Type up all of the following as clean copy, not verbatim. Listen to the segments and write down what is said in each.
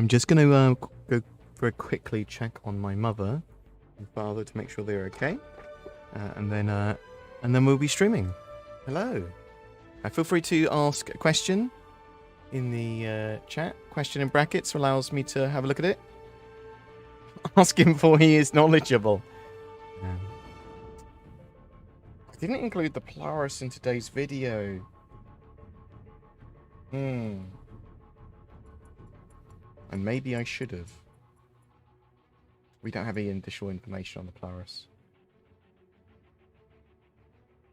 I'm just going to go very quickly check on my mother and father to make sure they're okay, and then we'll be streaming. Hello. Feel free to ask a question in the chat. Question in brackets allows me to have a look at it. Ask him for he is knowledgeable. I didn't include the Polaris in today's video. And maybe I should have. We don't have any additional information on the Polaris.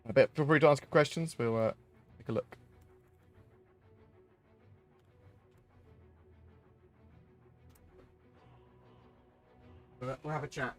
I bet feel free to ask questions. We'll take a look. We'll have a chat.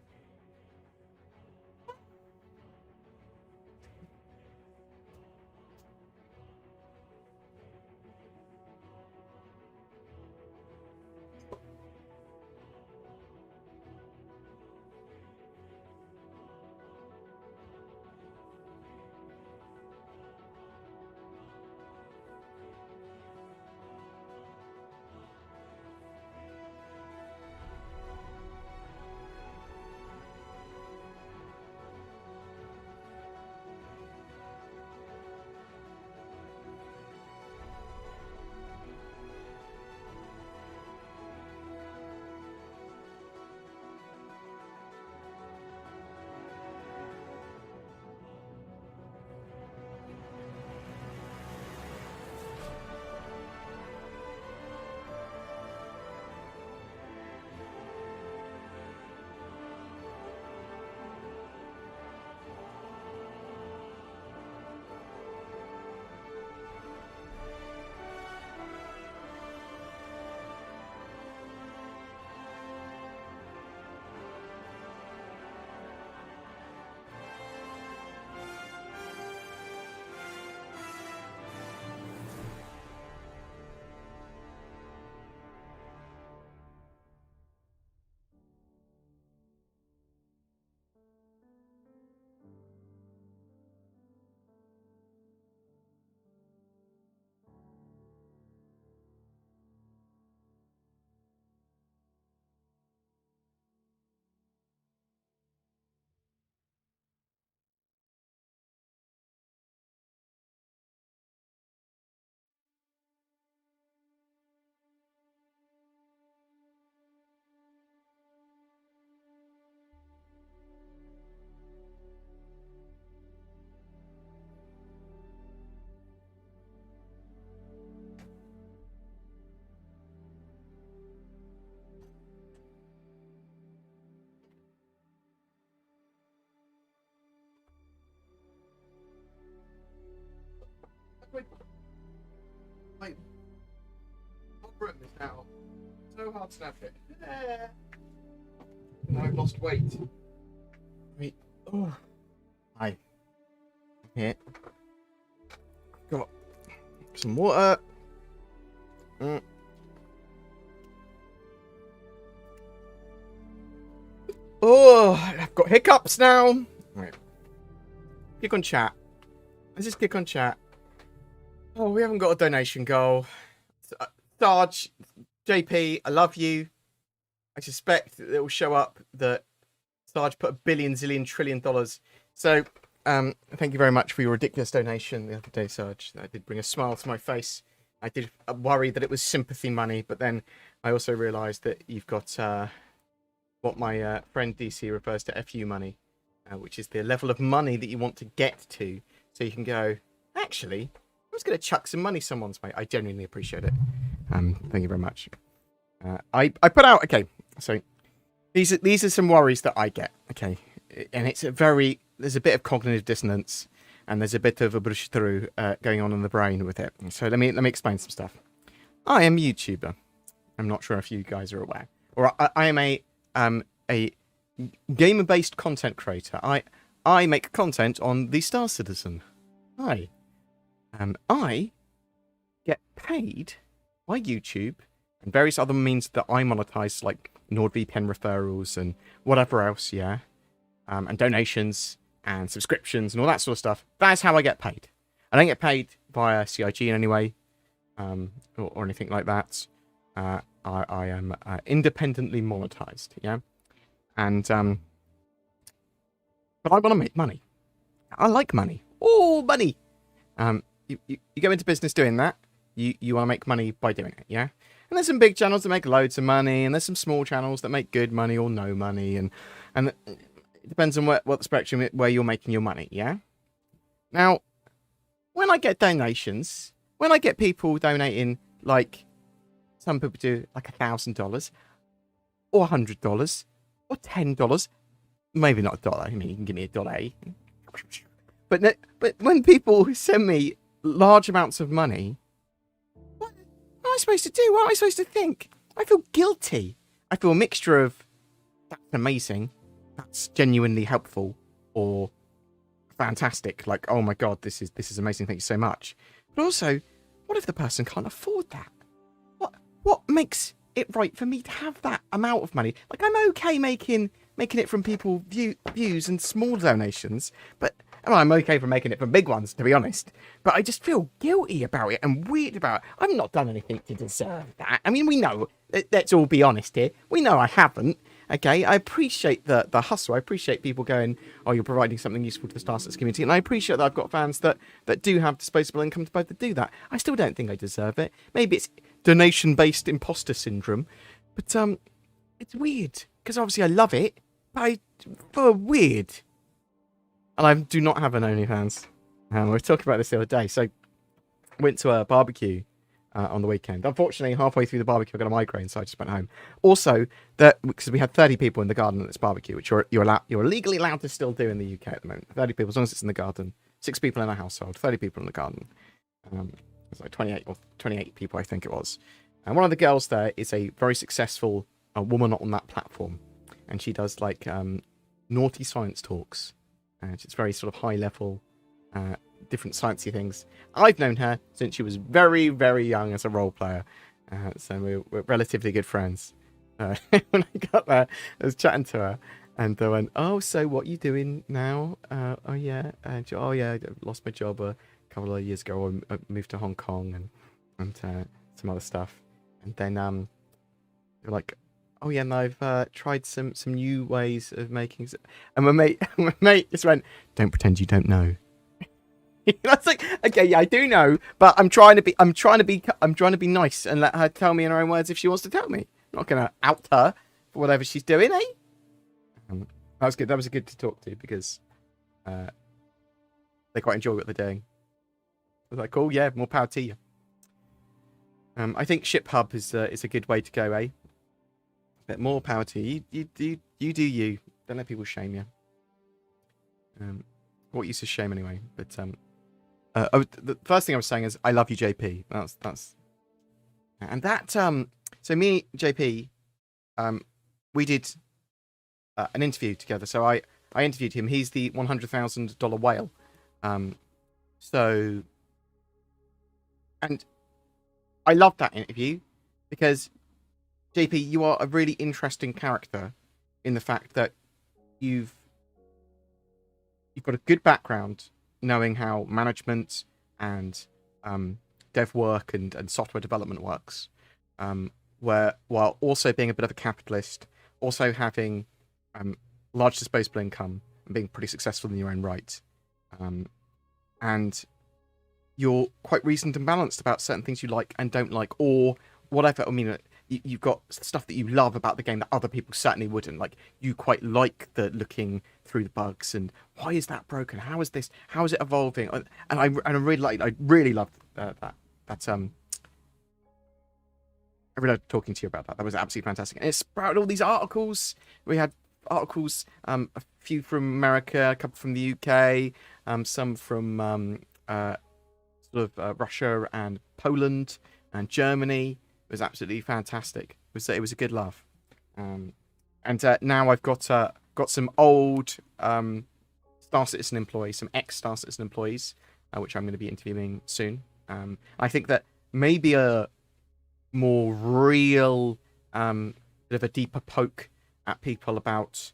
Wait. What room is now? So hard to navigate. Now I've lost weight. Wait. Oh. Hi. I'm here. Got some water. Oh, I've got hiccups now. Right. Click on chat. Let's just click on chat. Oh, we haven't got a donation goal. Sarge, JP, I love you. I suspect that it will show up that Sarge put $1 billion, zillion, trillion. So, thank you very much for your ridiculous donation the other day, Sarge. That did bring a smile to my face. I did worry that it was sympathy money, but then I also realised that you've got what my friend DC refers to FU money, which is the level of money that you want to get to, so you can go, actually, I'm just going to chuck some money someone's way. I genuinely appreciate it. Thank you very much. I put out, okay, so these are some worries that I get, okay, and it's there's a bit of cognitive dissonance, and there's a bit of a brush through going on in the brain with it. So let me explain some stuff. I am a YouTuber. I'm not sure if you guys are aware, or I am a gamer-based content creator. I make content on the Star Citizen. I get paid by YouTube and various other means that I monetize, like NordVPN referrals and whatever else, yeah, and donations and subscriptions and all that sort of stuff. That's how I get paid. I don't get paid via CIG in any way, or anything like that. I am independently monetized, yeah? And, but I want to make money. I like money. Oh, money! You go into business doing that. You want to make money by doing it, yeah? And there's some big channels that make loads of money, and there's some small channels that make good money or no money, and it depends on what the spectrum where you're making your money, yeah? Now, when I get donations, when I get people donating, like, some people do, like $1,000, or $100, or $10, maybe not $1, I mean, you can give me $1, but when people send me large amounts of money, what am I supposed to do? What am I supposed to think? I feel guilty. I feel a mixture of, that's amazing, that's genuinely helpful, or fantastic, like, oh my god, this is amazing, thank you so much. But also, what if the person can't afford that? What makes it right for me to have that amount of money? Like, I'm okay making it from people views and small donations, but well, I'm okay for making it from big ones, to be honest. But I just feel guilty about it and weird about it. I've not done anything to deserve that. I mean, we know. Let's all be honest here. We know I haven't. Okay, I appreciate the hustle. I appreciate people going, oh, you're providing something useful to the Star Citizen community. And I appreciate that I've got fans that do have disposable income to be able to do that. I still don't think I deserve it. Maybe it's donation-based imposter syndrome. But it's weird. Because obviously I love it. But I feel weird. And I do not have an OnlyFans. We were talking about this the other day. So I went to a barbecue on the weekend. Unfortunately, halfway through the barbecue, I got a migraine, so I just went home. Also, because we had 30 people in the garden at this barbecue, which you're legally allowed to still do in the UK at the moment. 30 people, as long as it's in the garden. 6 people in a household, 30 people in the garden. It's like 28 people, I think it was. And one of the girls there is a very successful woman on that platform, and she does like naughty science talks. It's very sort of high level, different sciencey things. I've known her since she was very, very young as a role player, so we're relatively good friends. When I got there, I was chatting to her, and I went, "Oh, so what are you doing now?" "Oh yeah, I lost my job a couple of years ago. I moved to Hong Kong and some other stuff." And then they're like, "Oh yeah, and I've tried some new ways of making." And my mate just went, "Don't pretend you don't know." I was like, "Okay, yeah, I do know, but I'm trying to be nice and let her tell me in her own words if she wants to tell me. I'm not gonna out her for whatever she's doing, eh?" That was good. That was good to talk to because they quite enjoy what they're doing. I was like, "Cool, yeah, more power to you." I think Ship Hub is a good way to go, eh? But more power to you. You do you. Don't let people shame you. What use is shame anyway? But the first thing I was saying is I love you, JP. That's and that so me, JP, we did an interview together. So I interviewed him. He's the $100,000 whale. So and I loved that interview because JP, you are a really interesting character in the fact that you've got a good background knowing how management and dev work and software development works, while also being a bit of a capitalist, also having large disposable income and being pretty successful in your own right. And you're quite reasoned and balanced about certain things you like and don't like, or whatever. I mean, you've got stuff that you love about the game that other people certainly wouldn't. Like, you quite like the looking through the bugs and why is that broken? How is this? How is it evolving? And I really loved that. I really loved talking to you about that. That was absolutely fantastic. And it sprouted all these articles. We had articles, a few from America, a couple from the UK, some from Russia and Poland and Germany. It was absolutely fantastic. It was a good laugh. And now I've got some old Star Citizen employees, some ex-Star Citizen employees, which I'm going to be interviewing soon. I think that maybe a more real, bit of a deeper poke at people about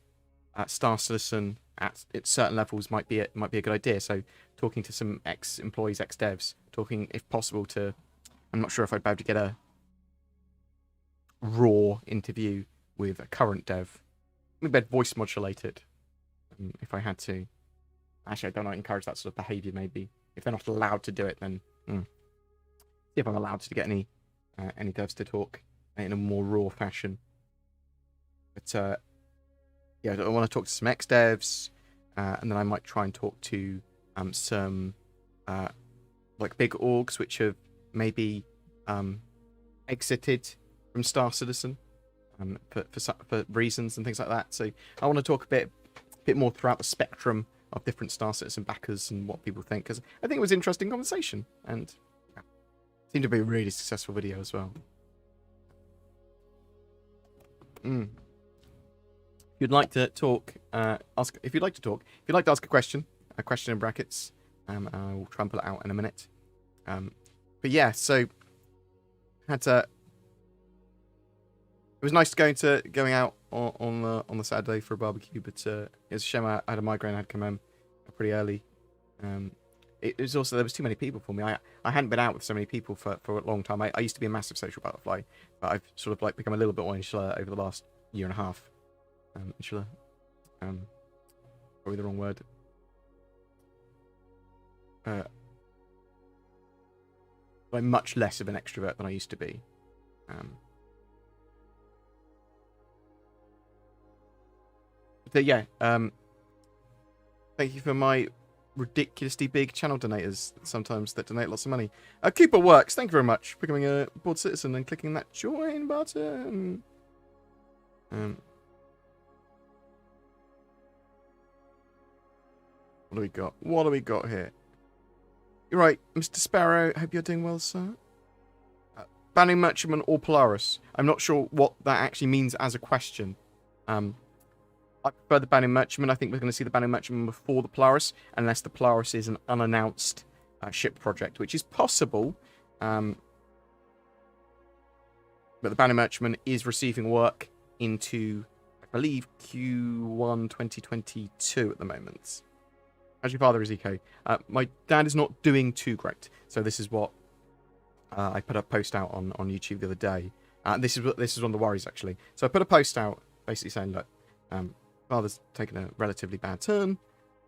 Star Citizen at certain levels might be a good idea. So talking to some ex-employees, ex-devs, talking if possible to, I'm not sure if I'd be able to get a raw interview with a current dev. Maybe I'd voice modulate it if I had to. Actually, I don't encourage that sort of behaviour. Maybe if they're not allowed to do it, then see if I'm allowed to get any devs to talk in a more raw fashion. But yeah, I want to talk to some ex-devs, and then I might try and talk to some like big orgs which have maybe exited from Star Citizen for reasons and things like that. So I want to talk a bit more throughout the spectrum of different Star Citizen backers and what people think, because I think it was an interesting conversation and seemed to be a really successful video as well. If you'd like to talk, if you'd like to ask a question in brackets, I will try and pull it out in a minute. But yeah, so had to. It was nice going out on the Saturday for a barbecue, but it was a shame I had a migraine. I had to come home pretty early. It was also, there was too many people for me. I hadn't been out with so many people for a long time. I used to be a massive social butterfly, but I've sort of like become a little bit more insular over the last year and a half. Insular, probably the wrong word. I'm much less of an extrovert than I used to be. But yeah, thank you for my ridiculously big channel donators sometimes that donate lots of money. Cooper Works, thank you very much for becoming a board citizen and clicking that join button. What do we got? What do we got here? You're right, Mr. Sparrow. Hope you're doing well, sir. Banning Merchantman or Polaris? I'm not sure what that actually means as a question. I prefer the Banning Merchantman. I think we're going to see the Banning Merchantman before the Polaris, unless the Polaris is an unannounced ship project, which is possible. But the Banning Merchantman is receiving work into, I believe, Q1 2022 at the moment. How's your father, Ezekiel? My dad is not doing too great. So this is what I put a post out on YouTube the other day. This is one of the worries, actually. So I put a post out basically saying, look, father's taken a relatively bad turn,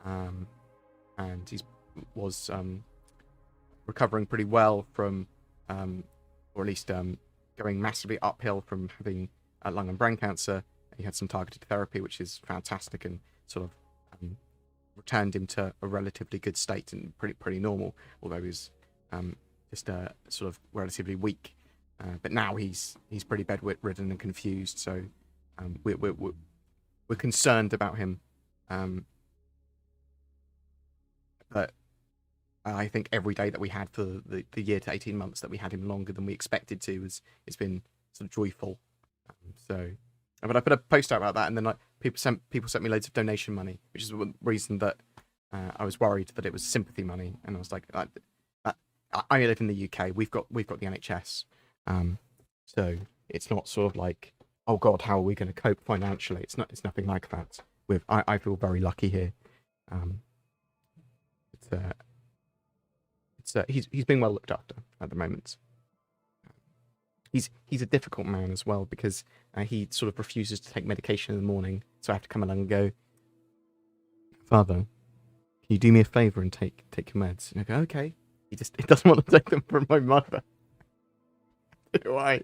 and he was recovering pretty well from, or at least going massively uphill from having lung and brain cancer. He had some targeted therapy, which is fantastic, and sort of returned him to a relatively good state and pretty normal, although he was just sort of relatively weak. But now he's pretty bedridden and confused, so we're concerned about him. But I think every day that we had for the year to 18 months that we had him longer than we expected to, it's been sort of joyful. But I put a post out about that, and then like people sent me loads of donation money, which is the reason that I was worried that it was sympathy money, and I was like, I live in the UK. We've got the NHS, so it's not sort of like, oh God, how are we going to cope financially? It's nothing like that. I feel very lucky here. He's being well looked after at the moment. He's a difficult man as well, because he sort of refuses to take medication in the morning. So I have to come along and go, Father, can you do me a favour and take your meds? And I go, okay. He doesn't want to take them from my mother. Why?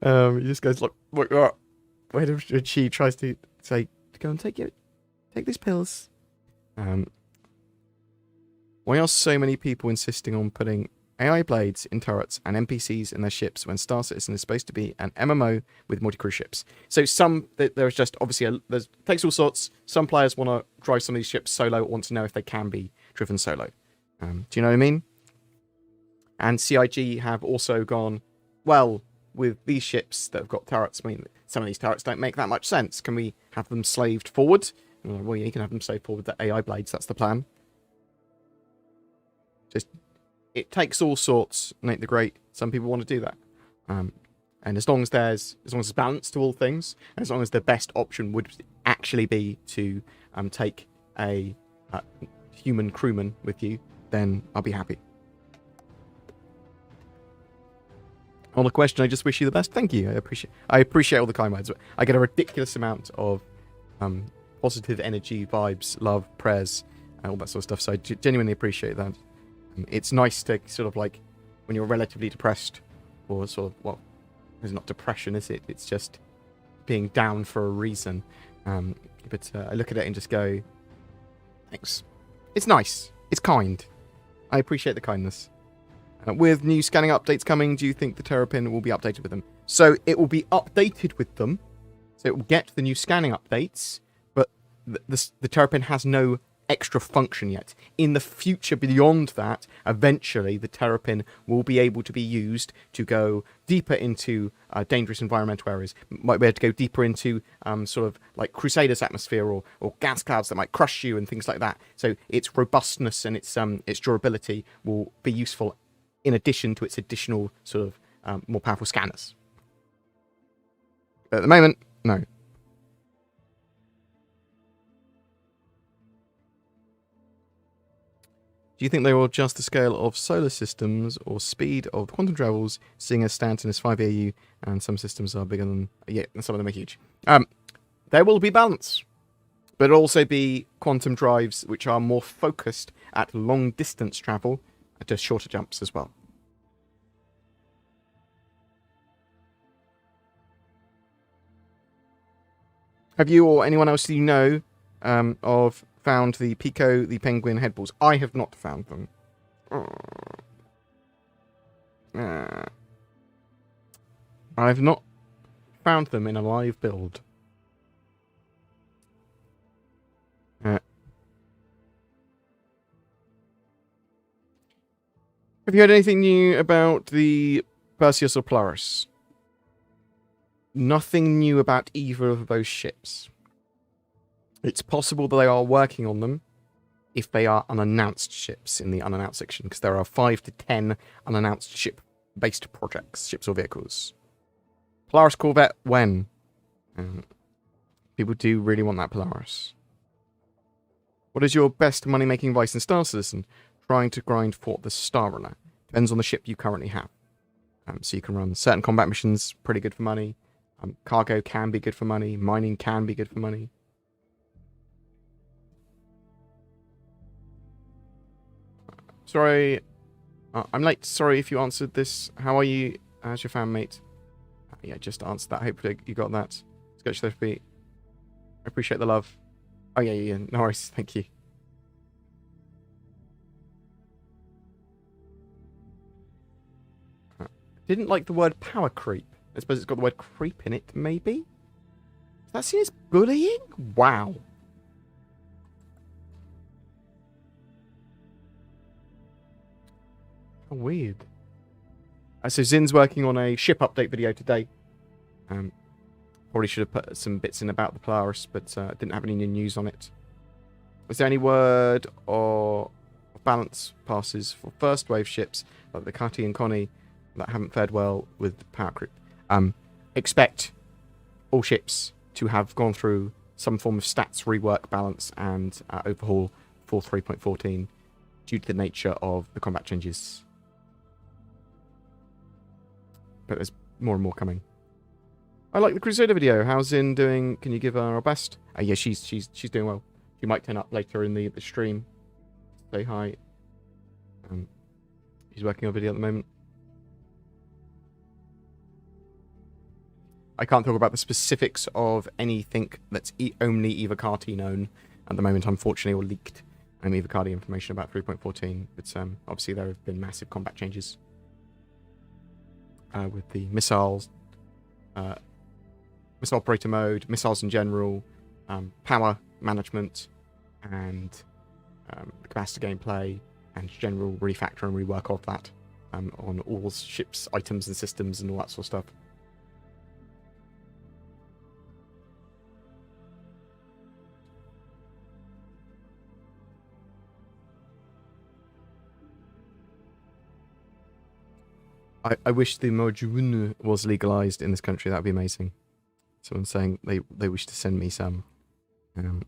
He just goes, look, when she tries to say, go and take these pills. Why are so many people insisting on putting AI blades in turrets and NPCs in their ships when Star Citizen is supposed to be an MMO with multi-crew ships? So there's just obviously there's takes all sorts. Some players want to drive some of these ships solo, want to know if they can be driven solo. Do you know what I mean? And CIG have also gone, well, with these ships that have got turrets, I mean, some of these turrets don't make that much sense. Can we have them slaved forward? Well, yeah, you can have them slaved forward with the AI blades. That's the plan. Just, it takes all sorts, Nate the Great. Some people want to do that. And as long as there's balance to all things, and as long as the best option would actually be to take a human crewman with you, then I'll be happy. On the question, I just wish you the best. Thank you. I appreciate all the kind words. I get a ridiculous amount of positive energy, vibes, love, prayers, all that sort of stuff. So I genuinely appreciate that. It's nice to sort of like when you're relatively depressed, or sort of, well, it's not depression, is it? It's just being down for a reason. But I look at it and just go, thanks. It's nice. It's kind. I appreciate the kindness. With new scanning updates coming, do you think the Terrapin will be updated with them? So it will be updated with them. So it will get the new scanning updates, but the Terrapin has no extra function yet. In the future beyond that, eventually the Terrapin will be able to be used to go deeper into dangerous environmental areas. Might be able to go deeper into sort of like Crusader's atmosphere or gas clouds that might crush you and things like that. So its robustness and its durability will be useful in addition to its additional sort of more powerful scanners. But at the moment, no. Do you think they will adjust the scale of solar systems or speed of the quantum travels, seeing as Stanton is 5 AU and some systems are bigger than... Yeah, and some of them are huge. There will be balance. But it'll also be quantum drives which are more focused at long distance travel, to shorter jumps as well. Have you or anyone else you know of found the Pico, the penguin headballs? I have not found them. I have not found them in a live build. Have you heard anything new about the Perseus or Polaris? Nothing new about either of those ships. It's possible that they are working on them if they are unannounced ships in the unannounced section, because there are 5 to 10 unannounced ship-based projects, ships or vehicles. Polaris Corvette, when? People do really want that Polaris. What is your best money-making advice in Star Citizen? Trying to grind for the Star Runner. Depends on the ship you currently have. So you can run certain combat missions, pretty good for money. Cargo can be good for money. Mining can be good for money. Sorry, I'm late. Sorry if you answered this. How are you? How's your fan, mate? Yeah, just answered that. Hopefully you got that. Scotch Therapy. I appreciate the love. Oh, yeah. No worries. Thank you. Didn't like the word power creep. I suppose it's got the word creep in it, maybe? Is that seen as bullying? Wow. How weird. So Zin's working on a ship update video today. Probably should have put some bits in about the Polaris, but didn't have any new news on it. Was there any word or balance passes for first wave ships like the Cutty and Connie that haven't fared well with power creep? Expect all ships to have gone through some form of stats rework, balance, and overhaul for 3.14 due to the nature of the combat changes. But there's more and more coming. I like the Crusader video. How's Zin doing? Can you give her our best? Yeah, she's doing well. She might turn up later in the stream. Say hi. She's working on a video at the moment. I can't talk about the specifics of anything that's only Eva Carty known at the moment, unfortunately, or leaked Eva Carty information about 3.14. But obviously there have been massive combat changes with the missiles, missile operator mode, missiles in general, power management, and capacity gameplay, and general refactor and rework of that on all ships, items, and systems, and all that sort of stuff. I wish the marijuana was legalized in this country. That would be amazing. Someone's saying they wish to send me some. Do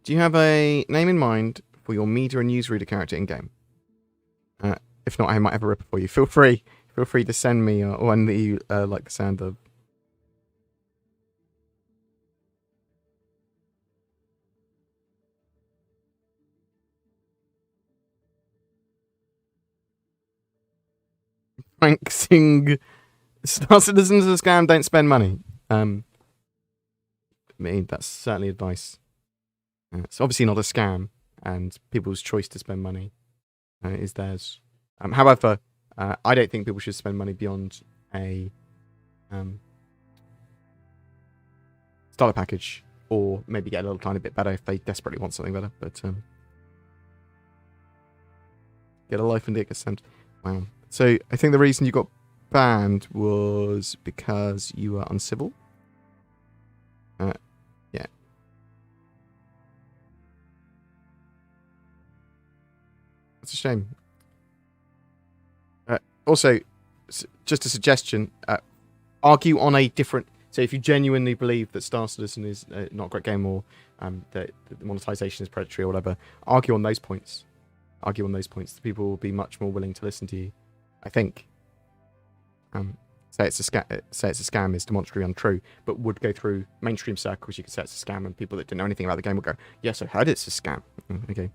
you have a name in mind for your media and newsreader character in game? If not, I might have a ripper for you. Feel free to send me one that you like the sound of. Frank Singh, Star Citizens is a scam, don't spend money. I mean, that's certainly advice. It's obviously not a scam, and people's choice to spend money is theirs. However, I don't think people should spend money beyond a starter package, or maybe get a little tiny bit better if they desperately want something better. But get a life and it gets sent. Wow. So I think the reason you got banned was because you were uncivil. Yeah. That's a shame. Also, just a suggestion, argue on a different... So if you genuinely believe that Star Citizen is not a great game, or that the monetization is predatory or whatever, argue on those points. Argue on those points. The people will be much more willing to listen to you, I think. Say it's a scam is demonstrably untrue, but would go through mainstream circles. You could say it's a scam, and people that didn't know anything about the game would go, yes, I heard it's a scam. Okay.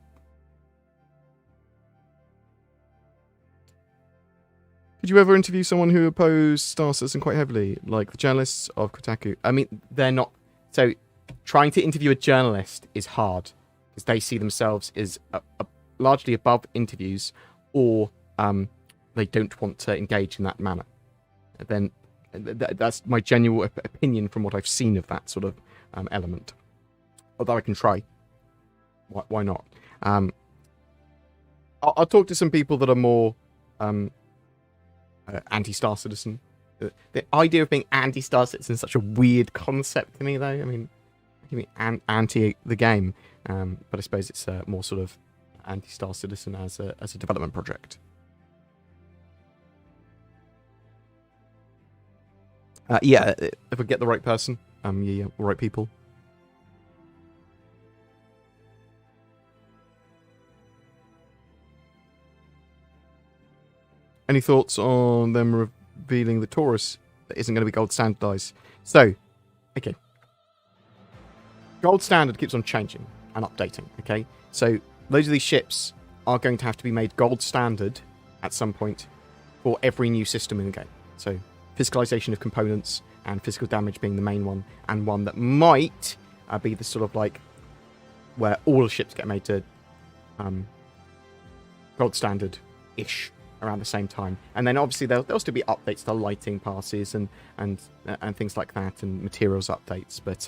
Did you ever interview someone who opposed Star Citizen quite heavily, like the journalists of Kotaku? I mean, they're not... So, trying to interview a journalist is hard, because they see themselves as largely above interviews, or they don't want to engage in that manner. Then that's my genuine opinion from what I've seen of that sort of element. Although I can try. Why not? I'll talk to some people that are more... anti-Star Citizen. The idea of being anti-Star Citizen is such a weird concept to me, though. I mean, anti the game, but I suppose it's more sort of anti-Star Citizen as a development project. Yeah, if we get the right person, yeah, right people. Any thoughts on them revealing the Taurus that isn't going to be gold standardized? So, okay. Gold standard keeps on changing and updating, okay? So, loads of these ships are going to have to be made gold standard at some point for every new system in the game. So, physicalization of components and physical damage being the main one, and one that might be the sort of like where all the ships get made to gold standard-ish around the same time. And then obviously there'll still be updates to lighting passes and things like that, and materials updates, but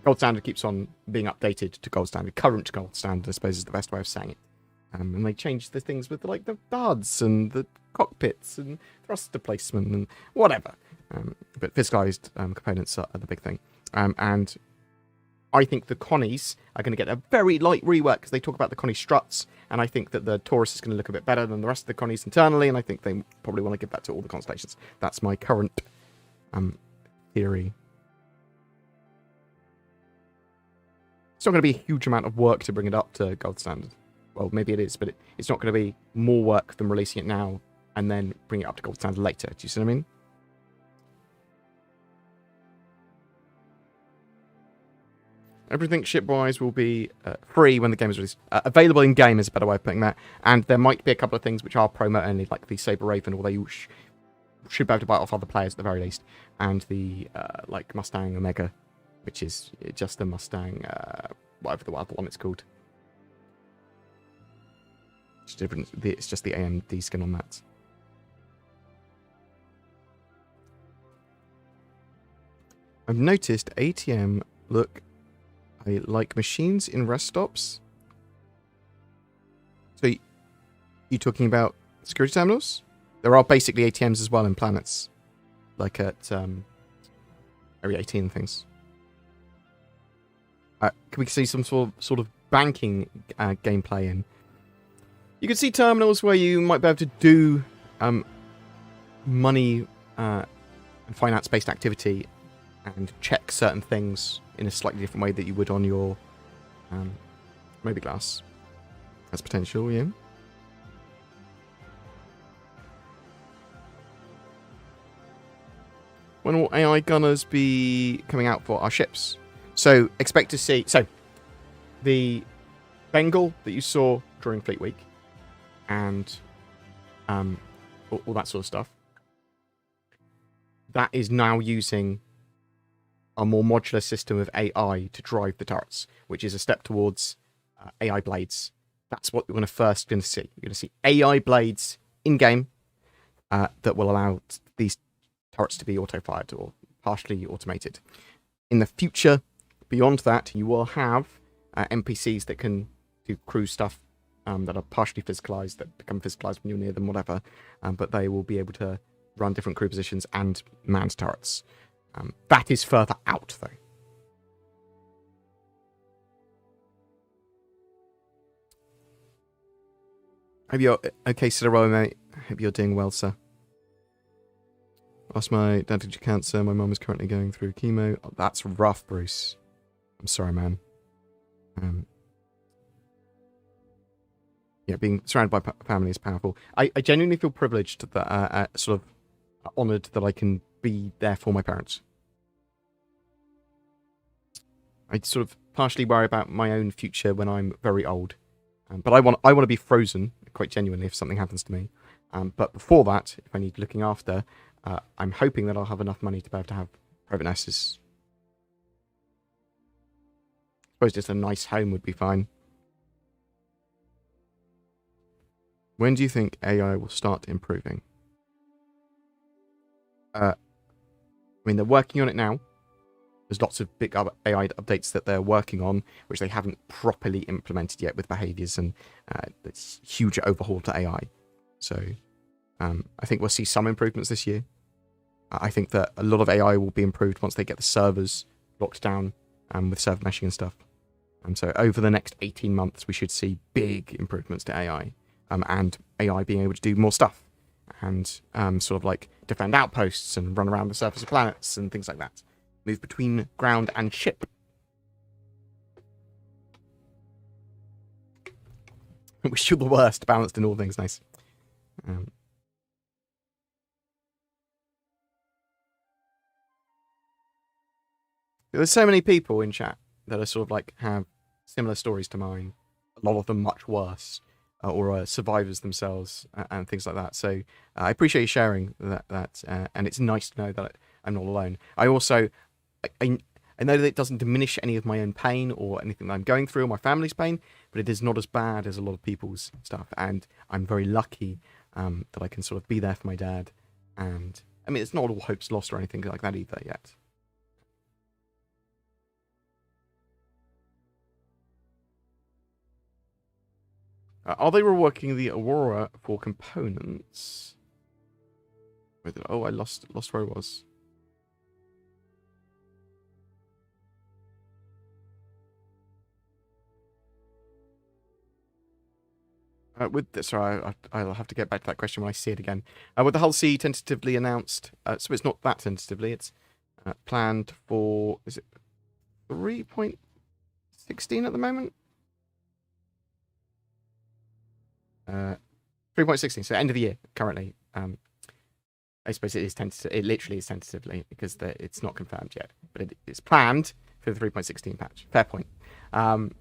gold standard keeps on being updated to gold standard. Current gold standard, I suppose, is the best way of saying it. And they change the things with like the HUDs and the cockpits and thruster placement and whatever. But physicalized components are the big thing. And I think the Connies are going to get a very light rework, because they talk about the Connie struts, and I think that the Taurus is going to look a bit better than the rest of the Connies internally, and I think they probably want to give that to all the constellations. That's my current theory. It's not going to be a huge amount of work to bring it up to gold standard. Well, maybe it is, but it's not going to be more work than releasing it now and then bring it up to gold standard later. Do you see what I mean? Everything ship-wise will be free when the game is released. Available in-game is a better way of putting that. And there might be a couple of things which are promo-only, like the Saber Raven, although you should be able to buy it off other players at the very least. And the like Mustang Omega, which is just the Mustang, whatever the other one it's called. It's different. It's just the AMD skin on that. I've noticed ATM look like machines in rest stops. So you talking about security terminals? There are basically ATMs as well in planets, like at Area 18 and things. Can we see some sort of banking gameplay in? You can see terminals where you might be able to do money and finance-based activity and check certain things in a slightly different way that you would on your mobi glass. That's potential, yeah. when will AI gunners be coming out for our ships? So expect to see... So, the Bengal that you saw during Fleet Week and all that sort of stuff, that is now using a more modular system of AI to drive the turrets, which is a step towards AI blades. That's what you're going to see. You're going to see AI blades in-game that will allow these turrets to be auto-fired or partially automated. In the future, beyond that, you will have NPCs that can do crew stuff that are partially physicalized, that become physicalized when you're near them, whatever. But they will be able to run different crew positions and manned turrets. That is further out, though. Hope you're okay, Ciderella, mate. Hope you're doing well, sir. Lost my dad to cancer. My mum is currently going through chemo. Oh, that's rough, Bruce. I'm sorry, man. Yeah, being surrounded by family is powerful. I genuinely feel privileged that sort of honoured that I can be there for my parents. I sort of partially worry about my own future when I'm very old, but I want to be frozen quite genuinely if something happens to me. But before that, if I need looking after, I'm hoping that I'll have enough money to be able to have private nurses. I suppose just a nice home would be fine. When do you think AI will start improving? I mean, they're working on it now. There's lots of big AI updates that they're working on, which they haven't properly implemented yet with behaviors and it's huge overhaul to AI. So I think we'll see some improvements this year. I think that a lot of AI will be improved once they get the servers locked down with server meshing and stuff. So over the next 18 months, we should see big improvements to AI and AI being able to do more stuff and sort of like defend outposts and run around the surface of planets and things like that. Move between ground and ship. Wish you the worst, balanced in all things. Nice. There's so many people in chat that are sort of like have similar stories to mine. A lot of them much worse, or survivors themselves and things like that. So I appreciate you sharing that, and it's nice to know that I'm not alone. I also, I know that it doesn't diminish any of my own pain or anything that I'm going through or my family's pain, but it is not as bad as a lot of people's stuff. And I'm very lucky that I can sort of be there for my dad. And I mean, it's not all hopes lost or anything like that either yet. Are they reworking the Aurora for components? Oh, I lost where I was. Sorry, I'll have to get back to that question when I see it again. With the Hull C tentatively announced, so it's not that tentatively, it's planned for, is it 3.16 at the moment? 3.16, so end of the year currently. I suppose it is tentative. It literally is tentatively because it's not confirmed yet, but it's planned for the 3.16 patch. Fair point. And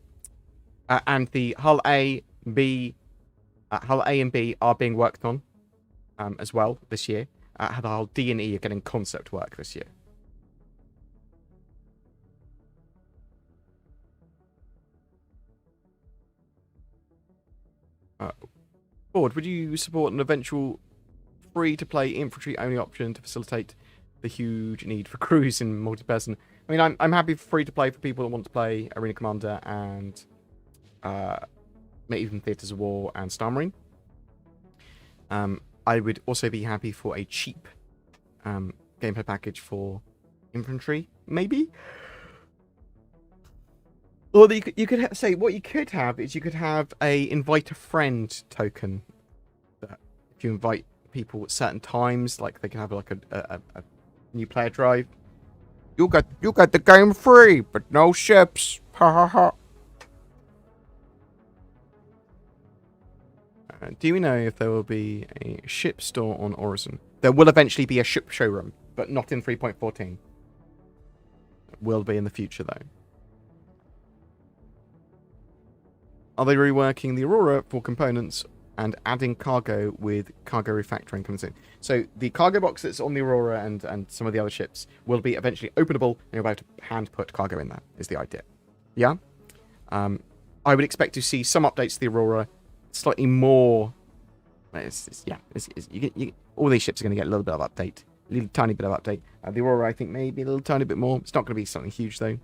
the Hull A and B are being worked on as well this year. The Hull D and E are getting concept work this year. Board, would you support an eventual free-to-play infantry-only option to facilitate the huge need for crews in multi-person? I mean, I'm happy for free-to-play for people that want to play Arena Commander and even Theatres of War and Star Marine. I would also be happy for a cheap gameplay package for infantry, maybe. Or you could say what you could have is you could have a invite a friend token that if you invite people at certain times, like they can have like a new player drive. You got the game free, but no ships. Ha ha ha. Do we know if there will be a ship store on Orison? There will eventually be a ship showroom. but not in 3.14. Will be in the future, though. Are they reworking the Aurora for components and adding cargo with cargo refactoring coming soon? So the cargo box that's on the Aurora and some of the other ships will be eventually openable, and you'll be able to hand put cargo in there, is the idea. Yeah? I would expect to see some updates to the Aurora, slightly more... all these ships are going to get a little bit of update. A little tiny bit of update. The Aurora, I think, maybe a little tiny bit more. It's not going to be something huge, though. I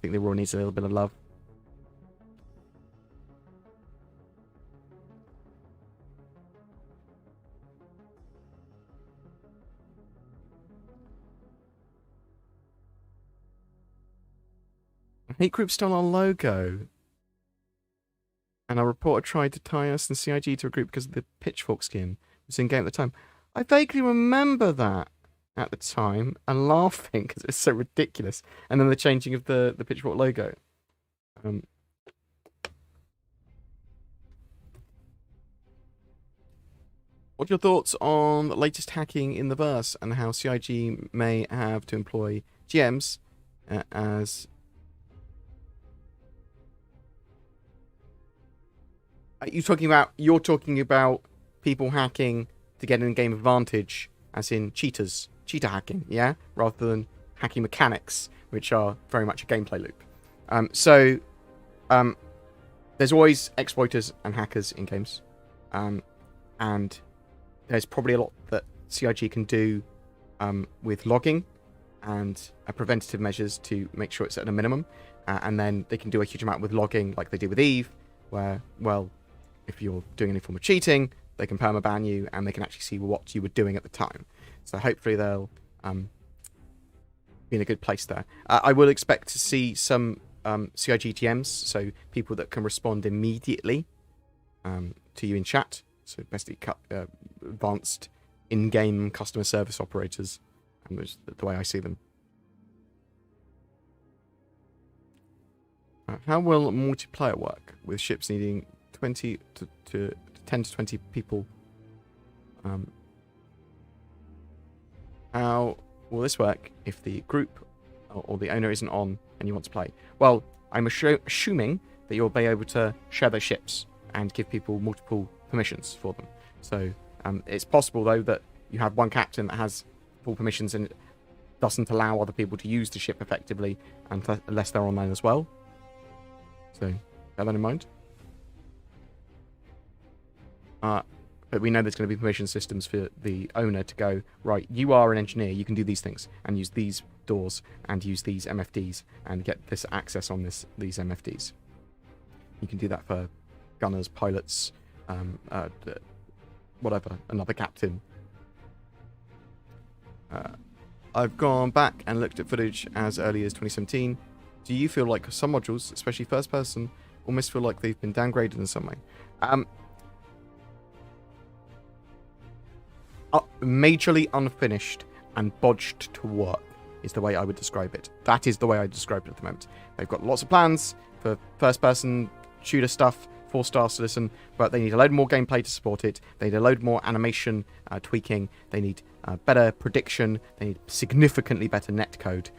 think the Aurora needs a little bit of love. Hate Group stole our logo. And our reporter tried to tie us and CIG to a group because of the pitchfork skin. It was in game at the time. I vaguely remember that at the time and laughing because it's so ridiculous. And then the changing of the pitchfork logo. What are your thoughts on the latest hacking in the verse and how CIG may have to employ GMs as... You're talking about people hacking to get an in-game advantage, as in cheaters, cheater hacking, yeah, rather than hacking mechanics, which are very much a gameplay loop. There's always exploiters and hackers in games, and there's probably a lot that CIG can do with logging and preventative measures to make sure it's at a minimum, and then they can do a huge amount with logging, like they did with Eve, where, well, if you're doing any form of cheating, they can permaban you, and they can actually see what you were doing at the time. So hopefully they'll be in a good place there. I will expect to see some CIG TMs, so people that can respond immediately to you in chat. So basically advanced in-game customer service operators, and that's the way I see them. How will multiplayer work with ships needing 20 to 10 to 20 people? How will this work if the group or the owner isn't on and you want to play? Well, I'm assuming that you'll be able to share those ships and give people multiple permissions for them. So it's possible, though, that you have one captain that has full permissions and doesn't allow other people to use the ship effectively unless they're online as well. So bear that in mind. But we know there's going to be permission systems for the owner to go, right, you are an engineer, you can do these things, and use these doors, and use these MFDs, and get this access on these MFDs. You can do that for gunners, pilots, whatever, another captain. I've gone back and looked at footage as early as 2017. Do you feel like some modules, especially first person, almost feel like they've been downgraded in some way? Majorly unfinished and bodged to work is the way I would describe it. That is the way I describe it at the moment. They've got lots of plans for first-person shooter stuff, 4-star citizen, but they need a load more gameplay to support it. They need a load more animation tweaking. They need better prediction. They need significantly better netcode.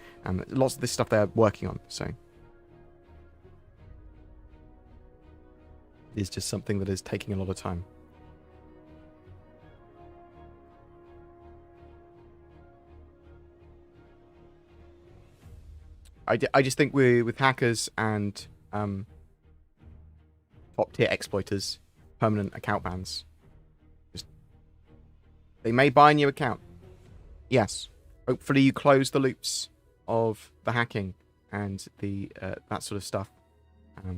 Lots of this stuff they're working on. So it's just something that is taking a lot of time. I just think with hackers and top-tier exploiters, permanent account bans. They may buy a new account. Yes. Hopefully you close the loops of the hacking and the that sort of stuff. Yeah,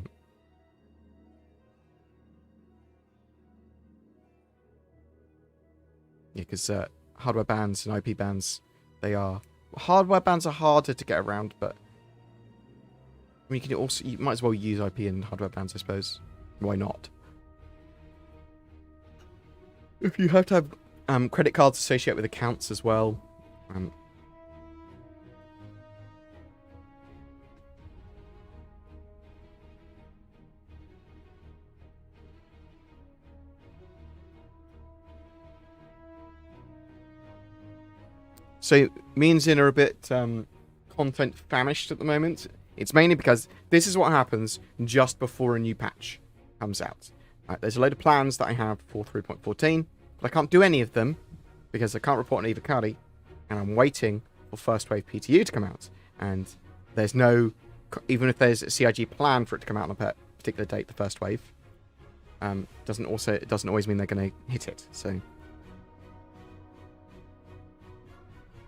because hardware bans and IP bans, hardware bans are harder to get around, but I mean, you might as well use IP and hardware bans, I suppose. Why not? If you have to have credit cards associated with accounts as well. So me and Zin are a bit content famished at the moment. It's mainly because this is what happens just before a new patch comes out. There's a load of plans that I have for 3.14, but I can't do any of them because I can't report on Evocati, and I'm waiting for First Wave PTU to come out. And there's no, even if there's a CIG plan for it to come out on a particular date, the First Wave, it doesn't always mean they're going to hit it. So,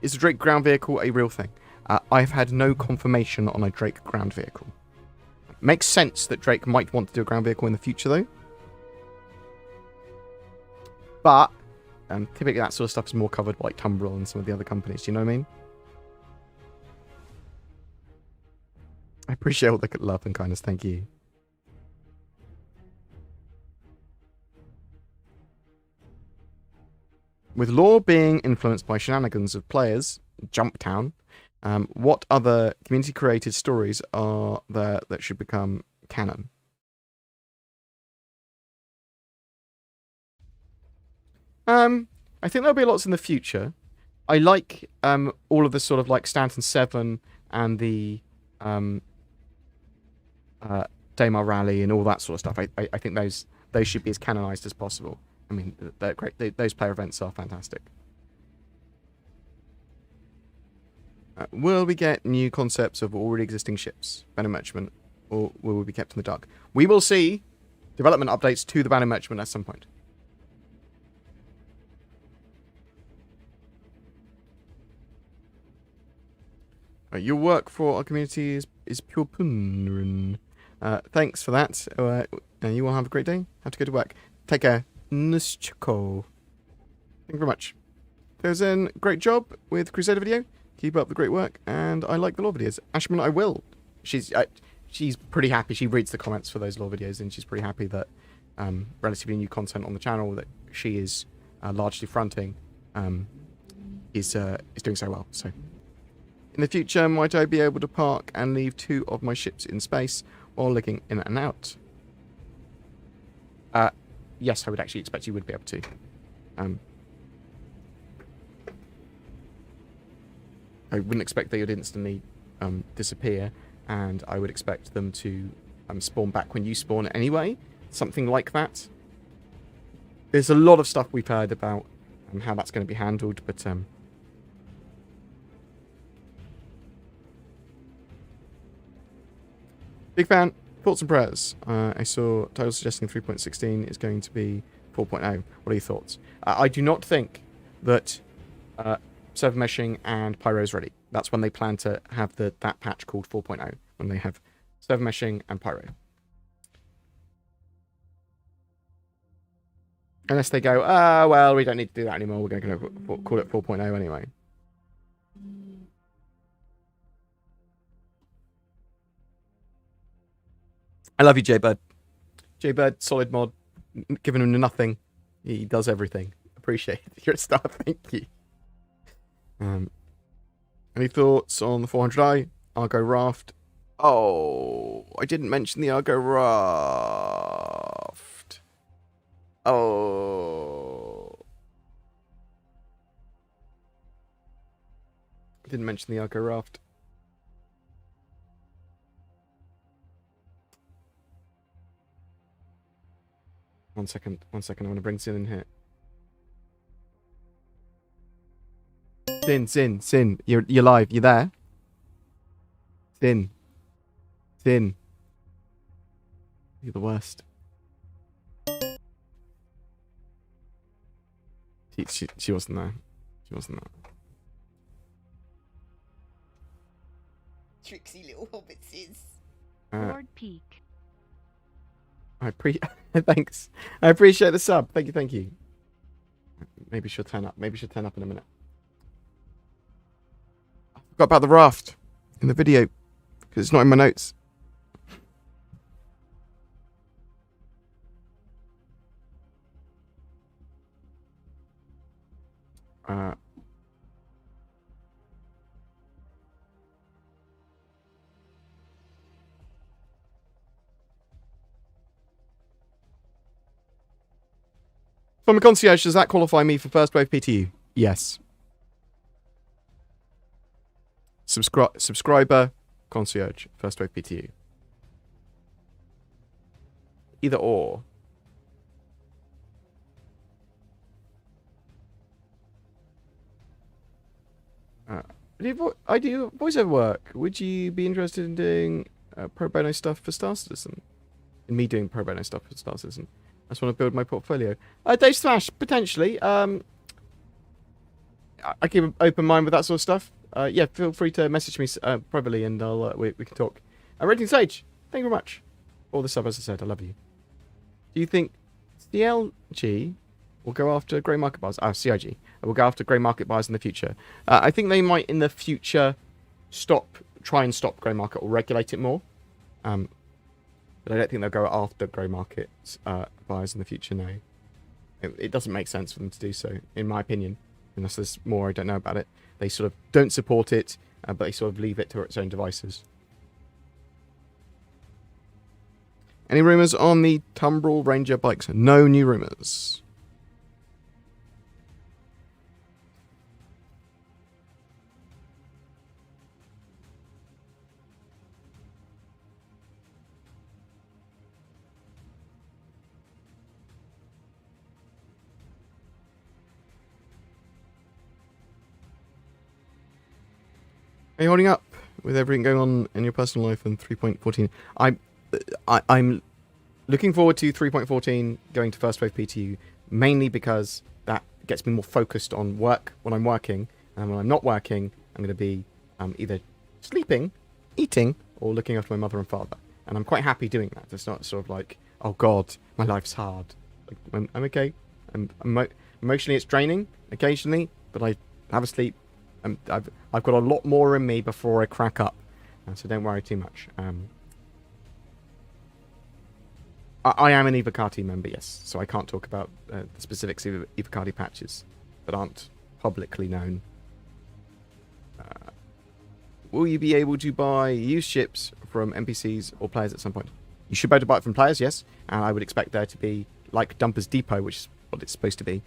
is the Drake ground vehicle a real thing? I've had no confirmation on a Drake ground vehicle. Makes sense that Drake might want to do a ground vehicle in the future, though. But typically that sort of stuff is more covered by like Tumbril and some of the other companies. Do you know what I mean? I appreciate all the love and kindness. Thank you. With lore being influenced by shenanigans of players, Jumptown, what other community-created stories are there that should become canon? I think there'll be lots in the future. I like all of the sort of like Stanton 7 and the Daymar Rally and all that sort of stuff. I think those should be as canonized as possible. I mean, they're great. Those player events are fantastic. Will we get new concepts of already existing ships, banner merchantment, or will we be kept in the dark? We will see development updates to the banner merchantment at some point. Your work for our community is pure punrin. Thanks for that. You all have a great day. Have to go to work. Take care. Nuschko. Thank you very much. There's a great job with Crusader video. Keep up the great work, and I like the lore videos. Ashman, I will. She's pretty happy. She reads the comments for those lore videos, and she's pretty happy that relatively new content on the channel that she is largely fronting is doing so well. So, in the future, might I be able to park and leave 2 of my ships in space while looking in and out? Yes, I would actually expect you would be able to. I wouldn't expect they would instantly disappear, and I would expect them to spawn back when you spawn anyway. Something like that. There's a lot of stuff we've heard about how that's going to be handled, but big fan. Thoughts and prayers. I saw title suggesting 3.16 is going to be 4.0. What are your thoughts? I do not think that server meshing and Pyro is ready. That's when they plan to have that patch called 4.0, when they have server meshing and Pyro. Unless they go, well, we don't need to do that anymore. We're going to call it 4.0 anyway. I love you, J-Bird. J-Bird, solid mod. Giving him nothing. He does everything. Appreciate it. You're a star. Thank you. Any thoughts on the 400i? Argo Raft. Oh, I didn't mention the Argo Raft. Oh. I didn't mention the Argo Raft. One second. I want to bring Sin in here. Sin. You're live. You there? Sin. You're the worst. She wasn't there. She wasn't there. Tricksy little hobbitses. Lord Peak. Thanks. I appreciate the sub. Thank you. Maybe she'll turn up. Maybe she'll turn up in a minute. I forgot about the raft in the video because it's not in my notes. From a concierge, does that qualify me for first wave PTU? Yes. Subscriber, concierge, first wave PTU. Either or. I do voiceover work. Would you be interested in doing pro bono stuff for Star Citizen? In me doing pro bono stuff for Star Citizen? I just want to build my portfolio. Dave Smash, potentially. I keep an open mind with that sort of stuff. Yeah, feel free to message me privately and we can talk. Rating Sage, thank you very much. All the sub, as I said, I love you. Do you think CLG will go after grey market buyers? CIG will go after grey market buyers in the future. I think they might in the future try and stop grey market or regulate it more. But I don't think they'll go after grey market buyers in the future, no. It doesn't make sense for them to do so, in my opinion. Unless there's more I don't know about it. They sort of don't support it, but they sort of leave it to its own devices. Any rumours on the Tumbrel Ranger bikes? No new rumours. Are you holding up with everything going on in your personal life in 3.14? I'm looking forward to 3.14 going to first wave PTU, mainly because that gets me more focused on work when I'm working, and when I'm not working, I'm going to be either sleeping, eating, or looking after my mother and father. And I'm quite happy doing that. It's not sort of like, oh God, my life's hard. Like, I'm okay. Emotionally, it's draining occasionally, but I have a sleep. I've got a lot more in me before I crack up, so don't worry too much. I am an Evocati member, yes, so I can't talk about the specifics of Evocati patches that aren't publicly known. Will you be able to buy used ships from NPCs or players at some point? You should be able to buy it from players, yes, and I would expect there to be, like Dumpers Depot, which is what it's supposed to be,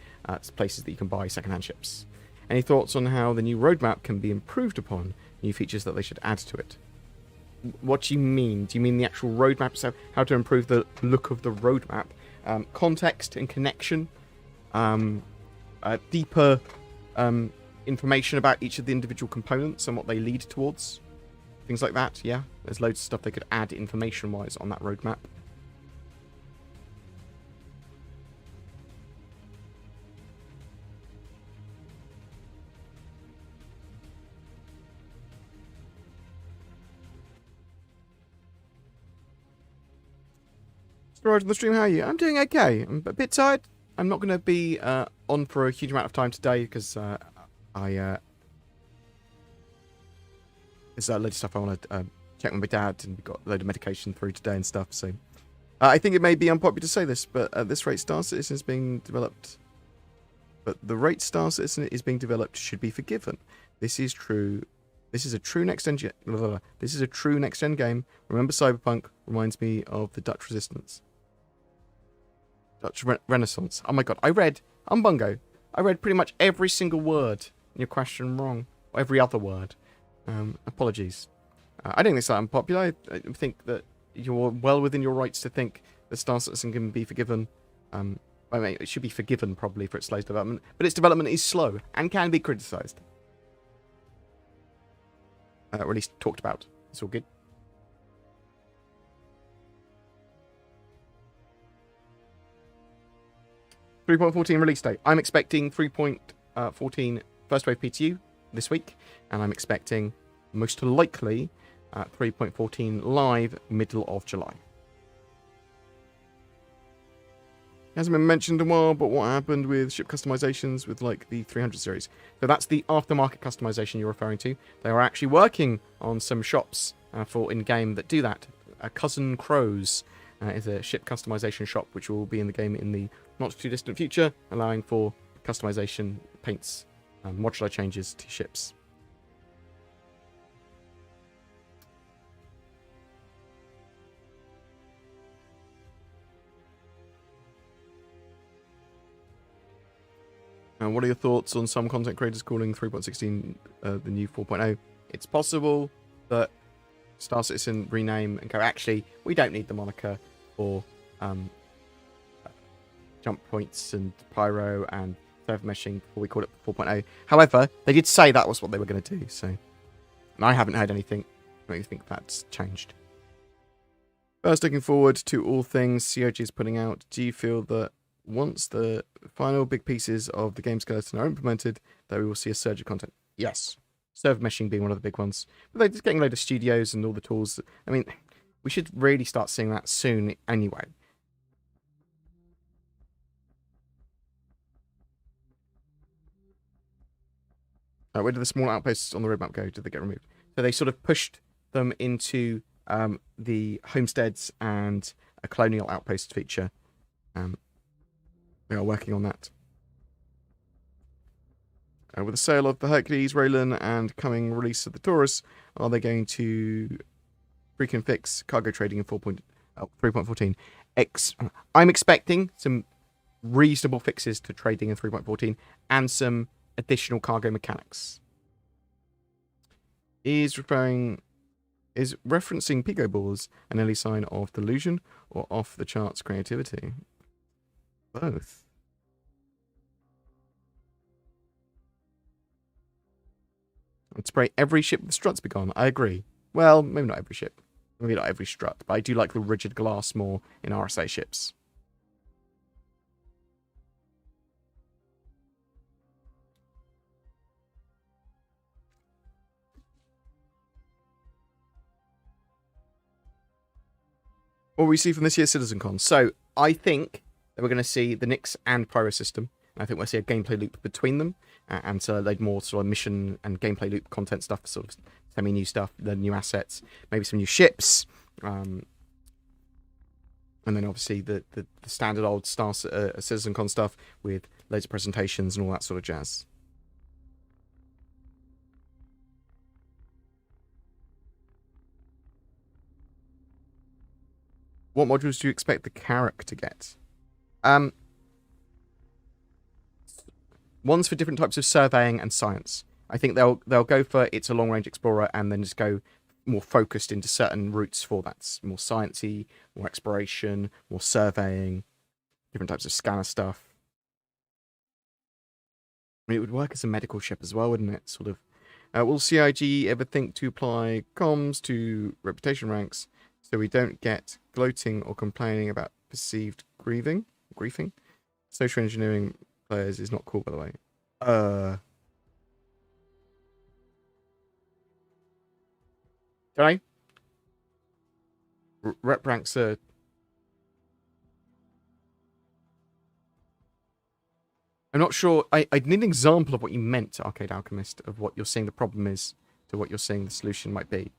places that you can buy second-hand ships. Any thoughts on how the new roadmap can be improved upon? New features that they should add to it? What do you mean? Do you mean the actual roadmap? So how to improve the look of the roadmap? Context and connection? Deeper information about each of the individual components and what they lead towards? Things like that, yeah? There's loads of stuff they could add information-wise on that roadmap. On the stream, how are you? I'm doing okay. I'm a bit tired. I'm not going to be on for a huge amount of time today because there's a load of stuff I want to check with my dad, and we've got a load of medication through today and stuff. So I think it may be unpopular to say this, but at this rate, Star Citizen is being developed. But the rate Star Citizen is being developed should be forgiven. This is true. This is a true next-gen. This is a true next-gen game. Remember, Cyberpunk reminds me of the Dutch Resistance. Dutch Renaissance. Oh my god, I read Umbungo. I read pretty much every single word in your question wrong. Or every other word. Apologies. I don't think it's that unpopular. I think that you're well within your rights to think that Star Citizen can be forgiven. I mean, it should be forgiven probably for its slow development. But its development is slow and can be criticised. Or at least talked about. It's all good. 3.14 release date. I'm expecting 3.14 first wave PTU this week, and I'm expecting most likely 3.14 live middle of July. It hasn't been mentioned in a while, but what happened with ship customizations with like the 300 series? So that's the aftermarket customization you're referring to. They are actually working on some shops for in-game that do that. Cousin Crows is a ship customization shop which will be in the game in the not too distant future, allowing for customization, paints, modular changes to ships. What are your thoughts on some content creators calling 3.16 the new 4.0? It's possible that Star Citizen rename and go, actually, we don't need the moniker for jump points and pyro and server meshing before we call it 4.0. However, they did say that was what they were going to do, so... And I haven't heard anything that makes me think that's changed. First, looking forward to all things COG is putting out, do you feel that once the final big pieces of the game skeleton are implemented, that we will see a surge of content? Yes. Server meshing being one of the big ones. But they're just getting a load of studios and all the tools. I mean, we should really start seeing that soon anyway. Where did the small outposts on the roadmap go? Did they get removed? So they sort of pushed them into the homesteads and a colonial outpost feature. We are working on that. With the sale of the Hercules, Roland, and coming release of the Taurus, are they going to freaking fix cargo trading in 3.14? I'm expecting some reasonable fixes to trading in 3.14 and some additional cargo mechanics. Is referencing Pico balls an early sign of delusion or off the charts creativity? Both. I'd spray every ship with struts be gone. I agree. Well, maybe not every ship. Maybe not every strut, but I do like the rigid glass more in RSA ships. What will we see from this year's CitizenCon? So, I think that we're going to see the Nyx and Pyro system. I think we'll see a gameplay loop between them. And so they'd more sort of mission and gameplay loop content stuff, sort of semi-new stuff, the new assets, maybe some new ships. And then obviously the standard old CitizenCon stuff with loads of presentations and all that sort of jazz. What modules do you expect the Carrack to get? One's for different types of surveying and science. I think they'll go for it's a long-range explorer and then just go more focused into certain routes for that. More sciencey, more exploration, more surveying, different types of scanner stuff. I mean, it would work as a medical ship as well, wouldn't it? Sort of. Will CIG ever think to apply comms to reputation ranks so we don't get gloating or complaining about perceived griefing? Social engineering players is not cool, by the way. Okay. Rep ranks are... I'm not sure. I need an example of what you meant, Arcade Alchemist, of what you're saying the problem is to what you're saying the solution might be.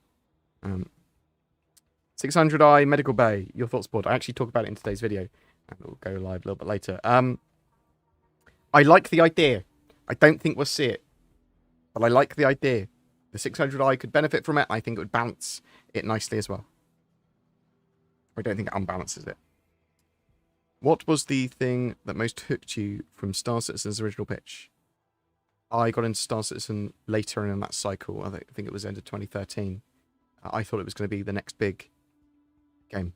600i Medical Bay, your thoughts, Board. I actually talk about it in today's video, and it'll go live a little bit later. I like the idea. I don't think we'll see it, but I like the idea. The 600i could benefit from it. I think it would balance it nicely as well. I don't think it unbalances it. What was the thing that most hooked you from Star Citizen's original pitch? I got into Star Citizen later in that cycle. I think it was end of 2013. I thought it was going to be the next big game.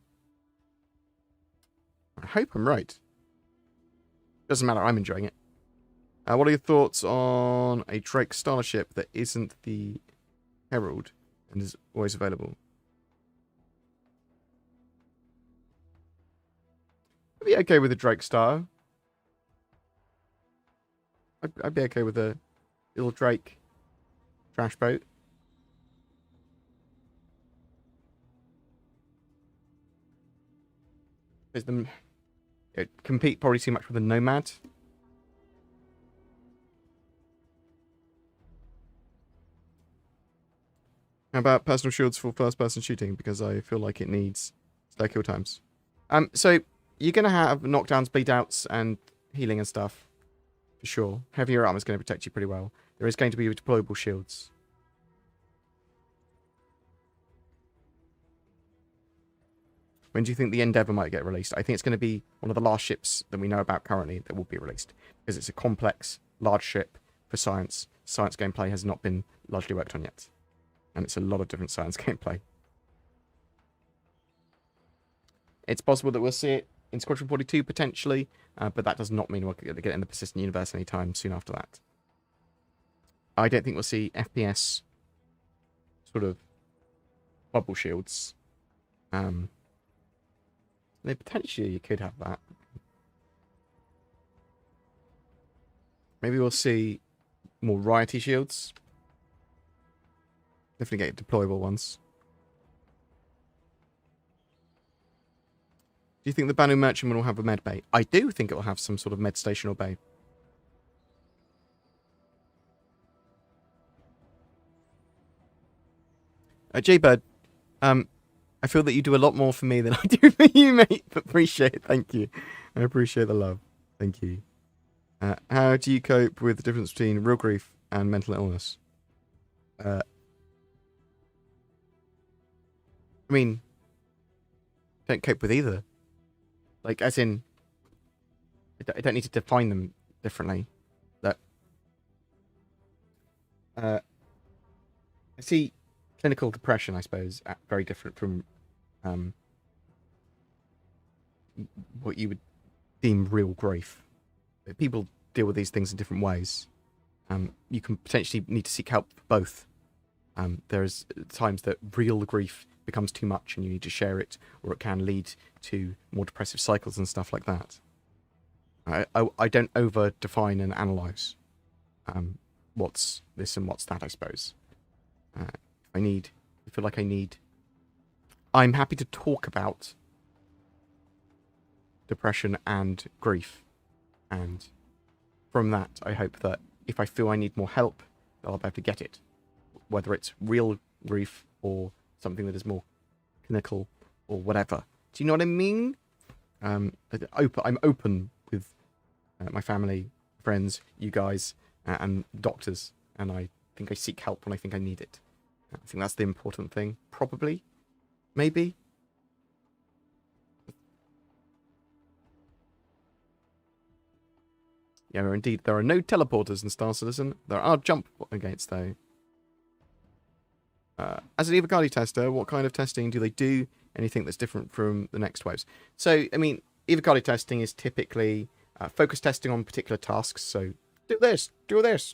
I hope I'm right. Doesn't matter, I'm enjoying it. What are your thoughts on a Drake starship that isn't the Herald and is always available? I'd be okay with a Drake Star. I'd be okay with a little Drake trash boat. It compete probably too much with a Nomad. How about personal shields for first-person shooting? Because I feel like it needs slow kill times. So you're going to have knockdowns, bleed-outs, and healing and stuff. For sure. Heavier armor is going to protect you pretty well. There is going to be deployable shields. When do you think the Endeavour might get released? I think it's going to be one of the last ships that we know about currently that will be released. Because it's a complex, large ship for science. Science gameplay has not been largely worked on yet. And it's a lot of different science gameplay. It's possible that we'll see it in Squadron 42 potentially, but that does not mean we'll get it in the persistent universe anytime soon after that. I don't think we'll see FPS sort of bubble shields. Potentially you could have that. Maybe we'll see more righty shields. Definitely get deployable ones. Do you think the Banu Merchantman will have a med bay? I do think it will have some sort of med station or bay. J-Bird, I feel that you do a lot more for me than I do for you, mate. But appreciate it. Thank you. I appreciate the love. Thank you. How do you cope with the difference between real grief and mental illness? I mean, don't cope with either. Like, as in, I don't need to define them differently. That I see clinical depression, I suppose, very different from what you would deem real grief. People deal with these things in different ways. You can potentially need to seek help for both. There's times that real grief becomes too much and you need to share it, or it can lead to more depressive cycles and stuff like that. I don't over-define and analyse what's this and what's that, I suppose. I'm happy to talk about depression and grief. And from that, I hope that if I feel I need more help, I'll be able to get it. Whether it's real grief or something that is more clinical or whatever. Do you know what I mean? I'm open with my family, friends, you guys, and doctors. And I think I seek help when I think I need it. I think that's the important thing. Probably. Maybe. Yeah, indeed. There are no teleporters in Star Citizen. There are jump gates, though. As an Evocati tester, what kind of testing do they do? Anything that's different from the next waves? So, I mean, Evocati testing is typically focus testing on particular tasks. So, do this, do this.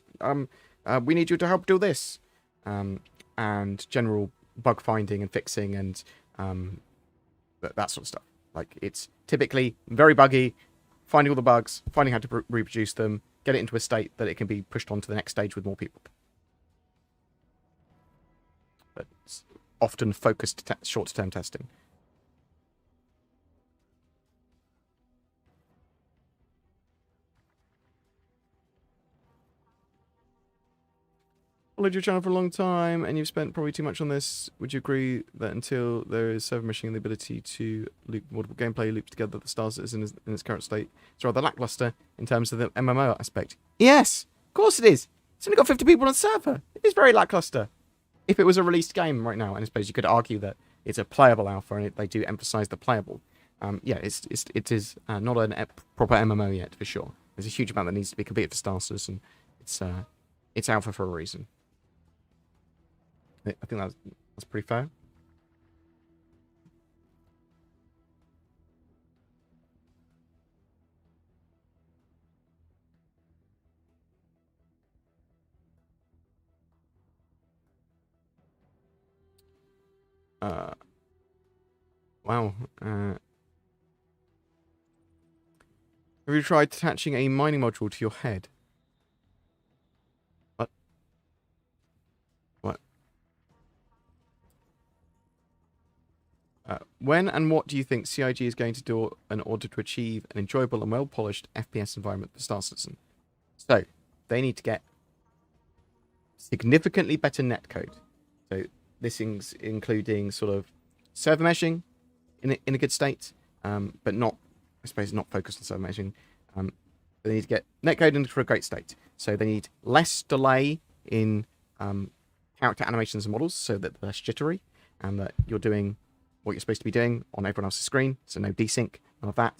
We need you to help do this. And general bug finding and fixing and that sort of stuff. Like, it's typically very buggy, finding all the bugs, finding how to reproduce them, get it into a state that it can be pushed on to the next stage with more people. But it's often focused short-term testing. Followed your channel for a long time, and you've spent probably too much on this. Would you agree that until there is server meshing and the ability to loop multiple gameplay loops together, the Star Citizen is in its current state? It's rather lackluster in terms of the MMO aspect. Yes, of course it is. It's only got 50 people on the server. It is very lackluster. If it was a released game right now, and I suppose you could argue that it's a playable alpha, and they do emphasize the playable. Yeah, it is not a proper MMO yet for sure. There's a huge amount that needs to be completed for Star Citizen. It's alpha for a reason. I think that's pretty fair. Wow. Have you tried attaching a mining module to your head? What? What? When and what do you think CIG is going to do in order to achieve an enjoyable and well-polished FPS environment for Star Citizen? So, they need to get significantly better netcode. So, this is including sort of server meshing in a good state, but not, I suppose, not focused on server meshing. They need to get netcode into a great state. So they need less delay in character animations and models, so that they're less jittery, and that you're doing what you're supposed to be doing on everyone else's screen. So no desync, none of that.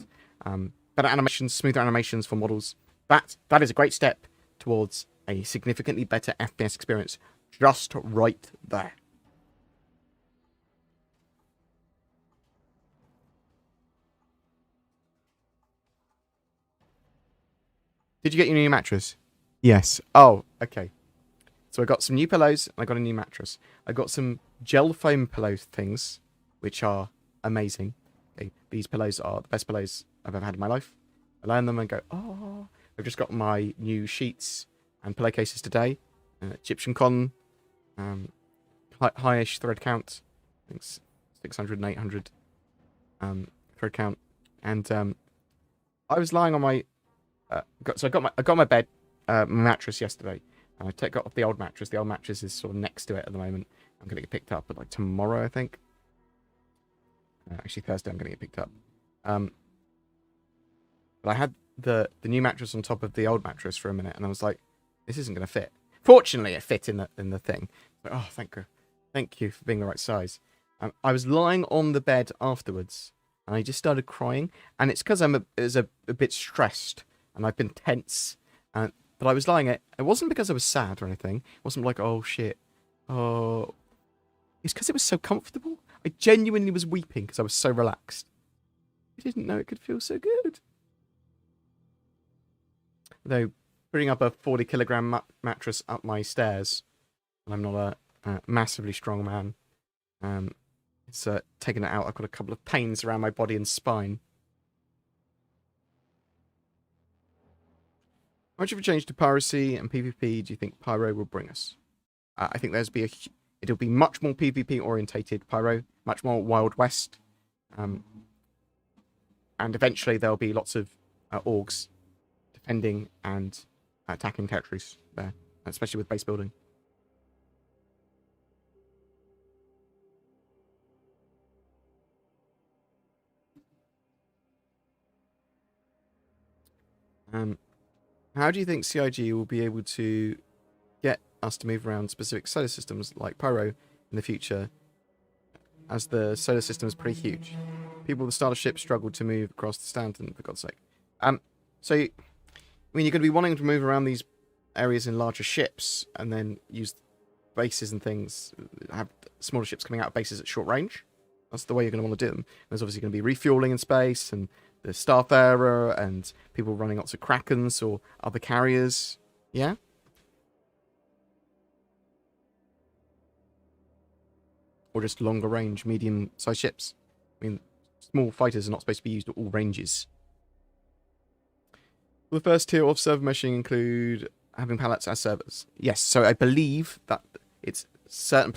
Better animations, smoother animations for models. That is a great step towards a significantly better FPS experience. Just right there. Did you get your new mattress? Yes. Oh, okay. So I got some new pillows and I got a new mattress. I got some gel foam pillow things, which are amazing. Okay, these pillows are the best pillows I've ever had in my life. I lay on them and go, oh. I've just got my new sheets and pillowcases today. Egyptian cotton, high-ish thread count. I think 600 and 800 thread count. And I was lying on my... I got my bed, mattress yesterday. And I got off the old mattress. The old mattress is sort of next to it at the moment. I'm going to get picked up, but like tomorrow, I think. Actually, Thursday, I'm going to get picked up. But I had the new mattress on top of the old mattress for a minute, and I was like, this isn't going to fit. Fortunately, it fit in the thing. Like, oh, thank you for being the right size. I was lying on the bed afterwards, and I just started crying. And it's because I was a bit stressed, and I've been tense. But I was lying. It wasn't because I was sad or anything. It wasn't like, oh shit, oh. It's because it was so comfortable. I genuinely was weeping because I was so relaxed. I didn't know it could feel so good. Though, putting up a 40-kilogram mattress up my stairs, and I'm not a massively strong man, it's taking it out. I've got a couple of pains around my body and spine. How much of a change to piracy and PvP do you think Pyro will bring us? I think it'll be much more PvP orientated Pyro, much more Wild West, and eventually there'll be lots of orgs defending and attacking territories there, especially with base building. How do you think CIG will be able to get us to move around specific solar systems like Pyro in the future, as the solar system is pretty huge? People with the starter ship struggle to move across the Stanton, for God's sake. So, I mean, you're going to be wanting to move around these areas in larger ships and then use bases and things, have smaller ships coming out of bases at short range. That's the way you're going to want to do them. There's obviously going to be refueling in space, and the Starfarer, and people running lots of Krakens or other carriers. Yeah? Or just longer range, medium-sized ships. I mean, small fighters are not supposed to be used at all ranges. Will the first tier of server meshing include having planets as servers? Yes, so I believe that it's certain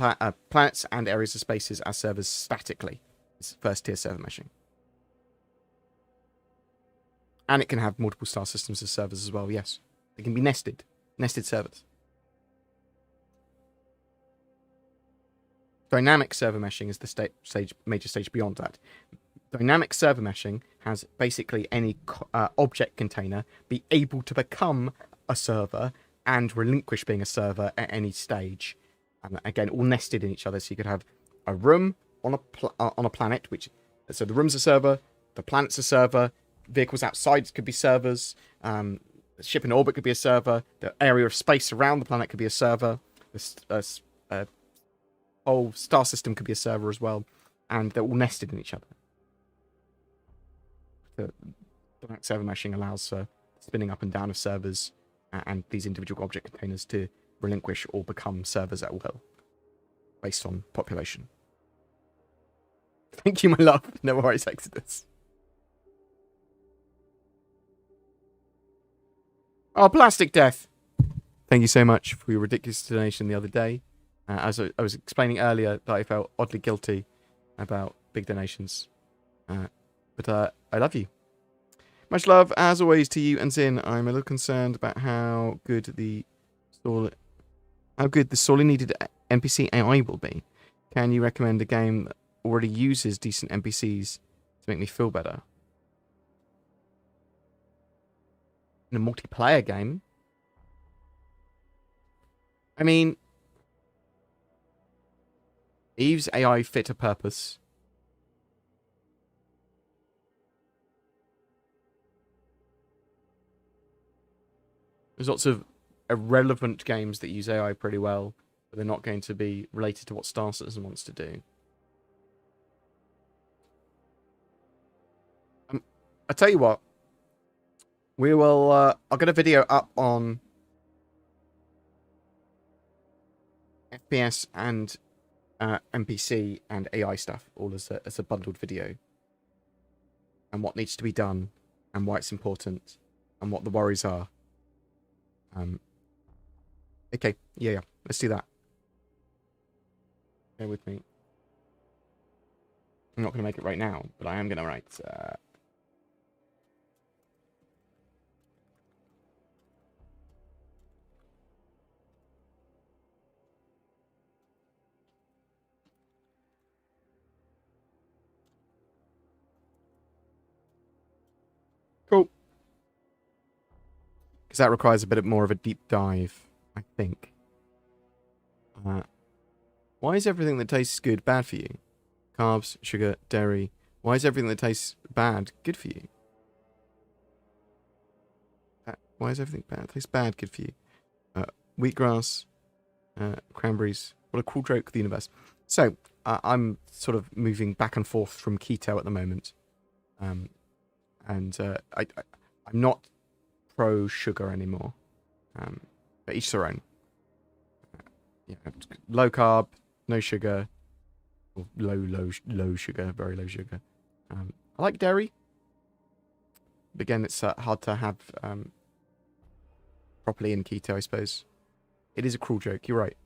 planets and areas of spaces as servers statically. It's first tier server meshing. And it can have multiple star systems as servers as well, yes. They can be nested servers. Dynamic server meshing is the major stage beyond that. Dynamic server meshing has basically any object container be able to become a server and relinquish being a server at any stage. And again, all nested in each other. So you could have a room on a planet, so the room's a server, the planet's a server, vehicles outside could be servers, the ship in orbit could be a server, the area of space around the planet could be a server, the whole star system could be a server as well, and they're all nested in each other. The server meshing allows for spinning up and down of servers and these individual object containers to relinquish or become servers at will, based on population. Thank you, my love. No worries, Exodus. Oh, Plastic Death. Thank you so much for your ridiculous donation the other day. As I was explaining earlier, that I felt oddly guilty about big donations. But I love you. Much love, as always, to you and Zin. I'm a little concerned about how good the sorely needed NPC AI will be. Can you recommend a game that already uses decent NPCs to make me feel better? In a multiplayer game? I mean, Eve's AI fit a purpose. There's lots of irrelevant games that use AI pretty well, but they're not going to be related to what Star Citizen wants to do. I tell you what, We will, I'll get a video up on FPS and NPC and AI stuff, all as a bundled video. And what needs to be done, and why it's important, and what the worries are. Okay, yeah, let's do that. Bear with me. I'm not going to make it right now, but I am going to write... Cool. Because that requires a bit more of a deep dive, I think. Why is everything that tastes good bad for you? Carbs, sugar, dairy. Why is everything that tastes bad good for you? Why is everything that tastes bad good for you? Wheatgrass, cranberries. What a cool joke of the universe. So, I'm sort of moving back and forth from keto at the moment. I'm not pro sugar anymore. But each their own. Low carb, no sugar, or low sugar, very low sugar. I like dairy. But again, it's hard to have properly in keto, I suppose. It is a cruel joke. You're right.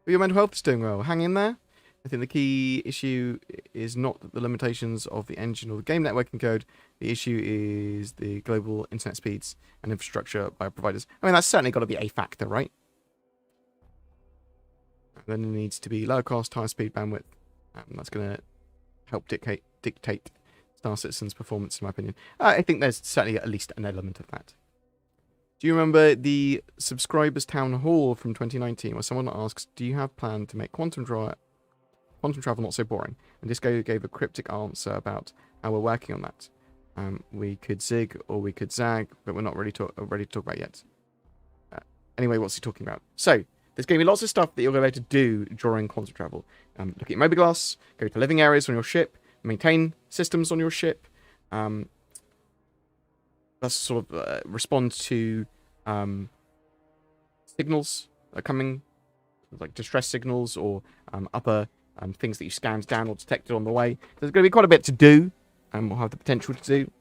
But your mental health is doing well. Hang in there. I think the key issue is not the limitations of the engine or the game networking code. The issue is the global internet speeds and infrastructure by providers. I mean, that's certainly got to be a factor, right? Then it needs to be low cost, high speed bandwidth. That's going to help dictate Star Citizen's performance, in my opinion. I think there's certainly at least an element of that. Do you remember the subscribers town hall from 2019 where someone asks, do you have plan to make quantum travel not so boring? And Disco gave a cryptic answer about how we're working on that. We could zig or we could zag, but we're not ready to talk about yet. Anyway, what's he talking about? So, there's going to be lots of stuff that you're going to be able to do during quantum travel. Look at your mobiGlas, go to living areas on your ship, maintain systems on your ship. That's sort of respond to signals that are coming, like distress signals or other things that you scanned down or detected on the way. There's going to be quite a bit to do, and we'll have the potential to do.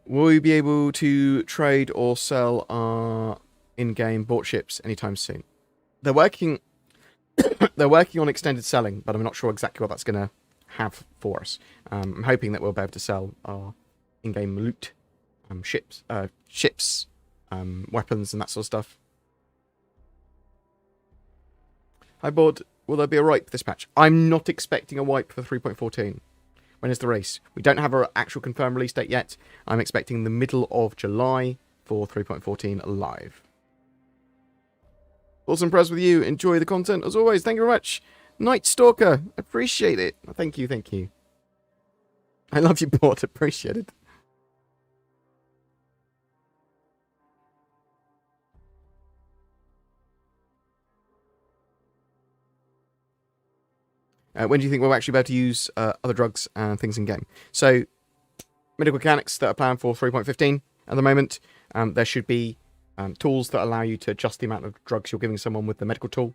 Will we be able to trade or sell our in-game bought ships anytime soon? They're working on extended selling, but I'm not sure exactly what that's going to have for us. I'm hoping that we'll be able to sell our in-game loot, ships, weapons, and that sort of stuff. Hi, Bored. Will there be a wipe this patch? I'm not expecting a wipe for 3.14. When is the race? We don't have an actual confirmed release date yet. I'm expecting the middle of July for 3.14 live. Also impressed with you. Enjoy the content as always. Thank you very much. Night Stalker. Appreciate it. Thank you, thank you. I love you, Bored. Appreciate it. When do you think we'll actually be able to use other drugs and things in game? So, medical mechanics that are planned for 3.15 at the moment. There should be tools that allow you to adjust the amount of drugs you're giving someone with the medical tool.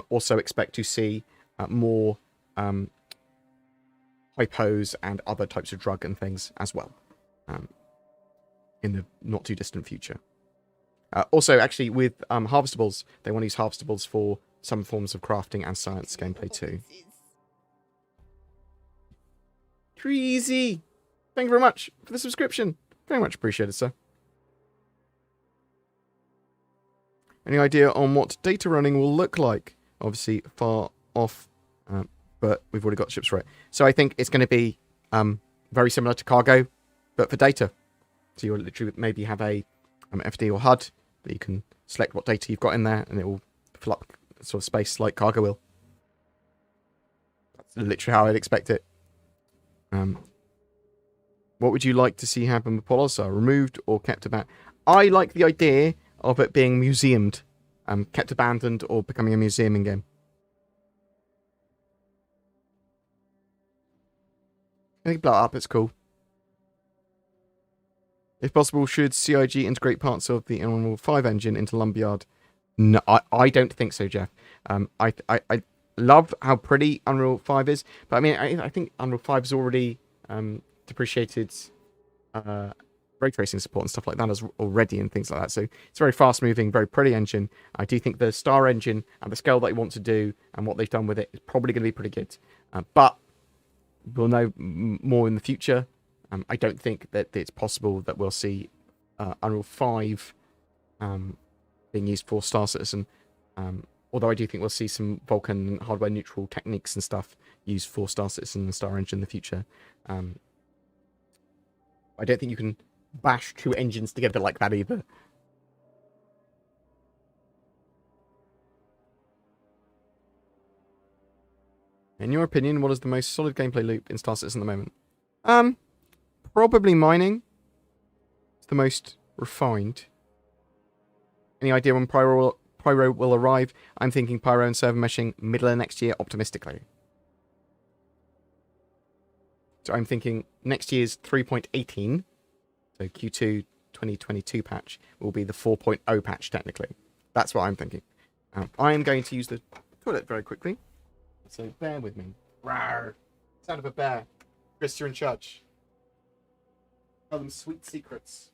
Also expect to see more hypos and other types of drug and things as well in the not too distant future. Also, actually, with harvestables, they want to use harvestables for some forms of crafting and science gameplay too. Treasy! Thank you very much for the subscription. Very much appreciated, sir. Any idea on what data running will look like? Obviously, far off, but we've already got ships for it. So I think it's going to be very similar to cargo, but for data. So you'll literally maybe have a FD or HUD that you can select what data you've got in there, and it will fill up sort of space like cargo will. That's literally how I'd expect it. What would you like to see happen with Polossar? Removed or kept about? I like the idea of it being museumed, kept abandoned, or becoming a museum in game. I think blow it up, it's cool. If possible, should CIG integrate parts of the Unreal 5 engine into Lumberyard? No, I don't think so, Jeff. I love how pretty Unreal 5 is, but I mean, I think Unreal 5 is already depreciated ray tracing support and stuff like that as already and things like that. So it's a very fast moving, very pretty engine. I do think the StarEngine and the scale they want to do and what they've done with it is probably going to be pretty good. But we'll know more in the future. I don't think that it's possible that we'll see Unreal 5 being used for Star Citizen. Although I do think we'll see some Vulkan hardware neutral techniques and stuff used for Star Citizen and StarEngine in the future. I don't think you can bash two engines together like that either. In your opinion, what is the most solid gameplay loop in Star Citizen at the moment? Probably mining. It's the most refined. Any idea when Pyro will arrive? I'm thinking Pyro and server meshing middle of next year, optimistically. So I'm thinking next year's 3.18, so Q2 2022 patch, will be the 4.0 patch, technically. That's what I'm thinking. I am going to use the toilet very quickly, so bear with me. Rawr. Sound of a bear. Chris, you're in charge. Tell them sweet secrets.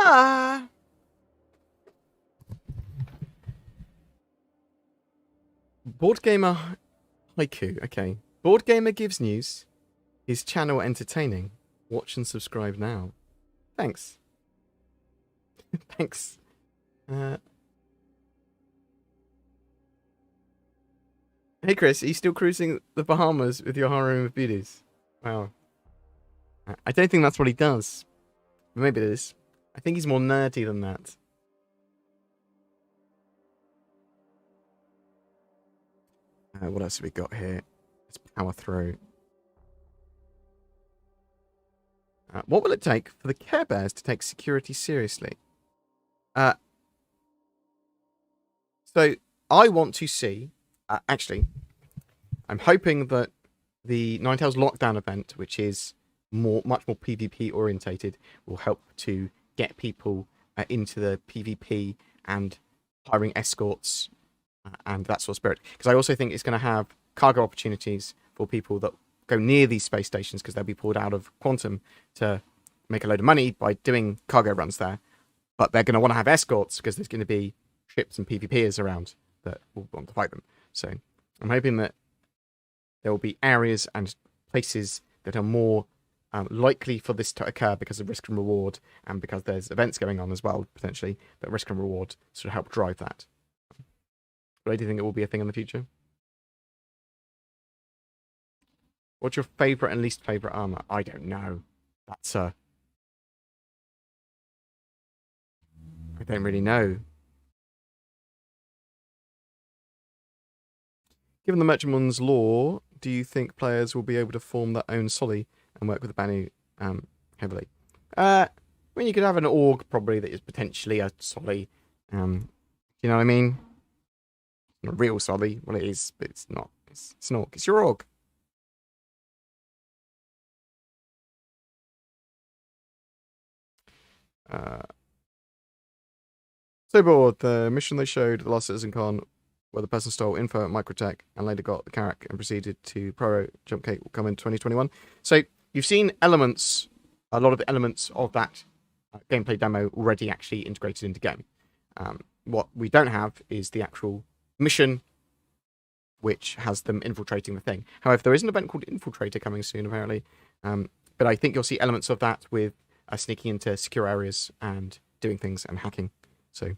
Ah. BoredGamer Haiku. Okay. BoredGamer gives news. His channel entertaining. Watch and subscribe now. Thanks. Thanks. Hey Chris, are you still cruising the Bahamas with your harem of beauties? Wow. I don't think that's what he does. Maybe it is. I think he's more nerdy than that. What else have we got here? Let's power through. What will it take for the Care Bears to take security seriously? So I want to see... actually, I'm hoping that the Ninetales Lockdown event, which is much more PvP orientated, will help to get people into the PvP and hiring escorts and that sort of spirit. Because I also think it's going to have cargo opportunities for people that go near these space stations, because they'll be pulled out of Quantum to make a load of money by doing cargo runs there. But they're going to want to have escorts because there's going to be ships and PvPers around that will want to fight them. So I'm hoping that there will be areas and places that are more likely for this to occur because of risk and reward, and because there's events going on as well, potentially, that risk and reward sort of help drive that. But I do think it will be a thing in the future. What's your favourite and least favourite armour? I don't know. That's I don't really know. Given the Merchantman's law, do you think players will be able to form their own Solly and work with the Banu heavily? mean, you could have an org probably that is potentially a solly. You know what I mean? Not a real solly. Well, it is, but it's not. It's an org. It's your org. So bored. The mission they showed at the last Citizen Con, where the person stole info at Microtech and later got the Carrack and proceeded to Pro Jump Cake, will come in 2021. So you've seen elements, a lot of the elements of that gameplay demo already actually integrated into game. What we don't have is the actual mission, which has them infiltrating the thing. However, there is an event called Infiltrator coming soon, apparently. But I think you'll see elements of that with sneaking into secure areas and doing things and hacking. So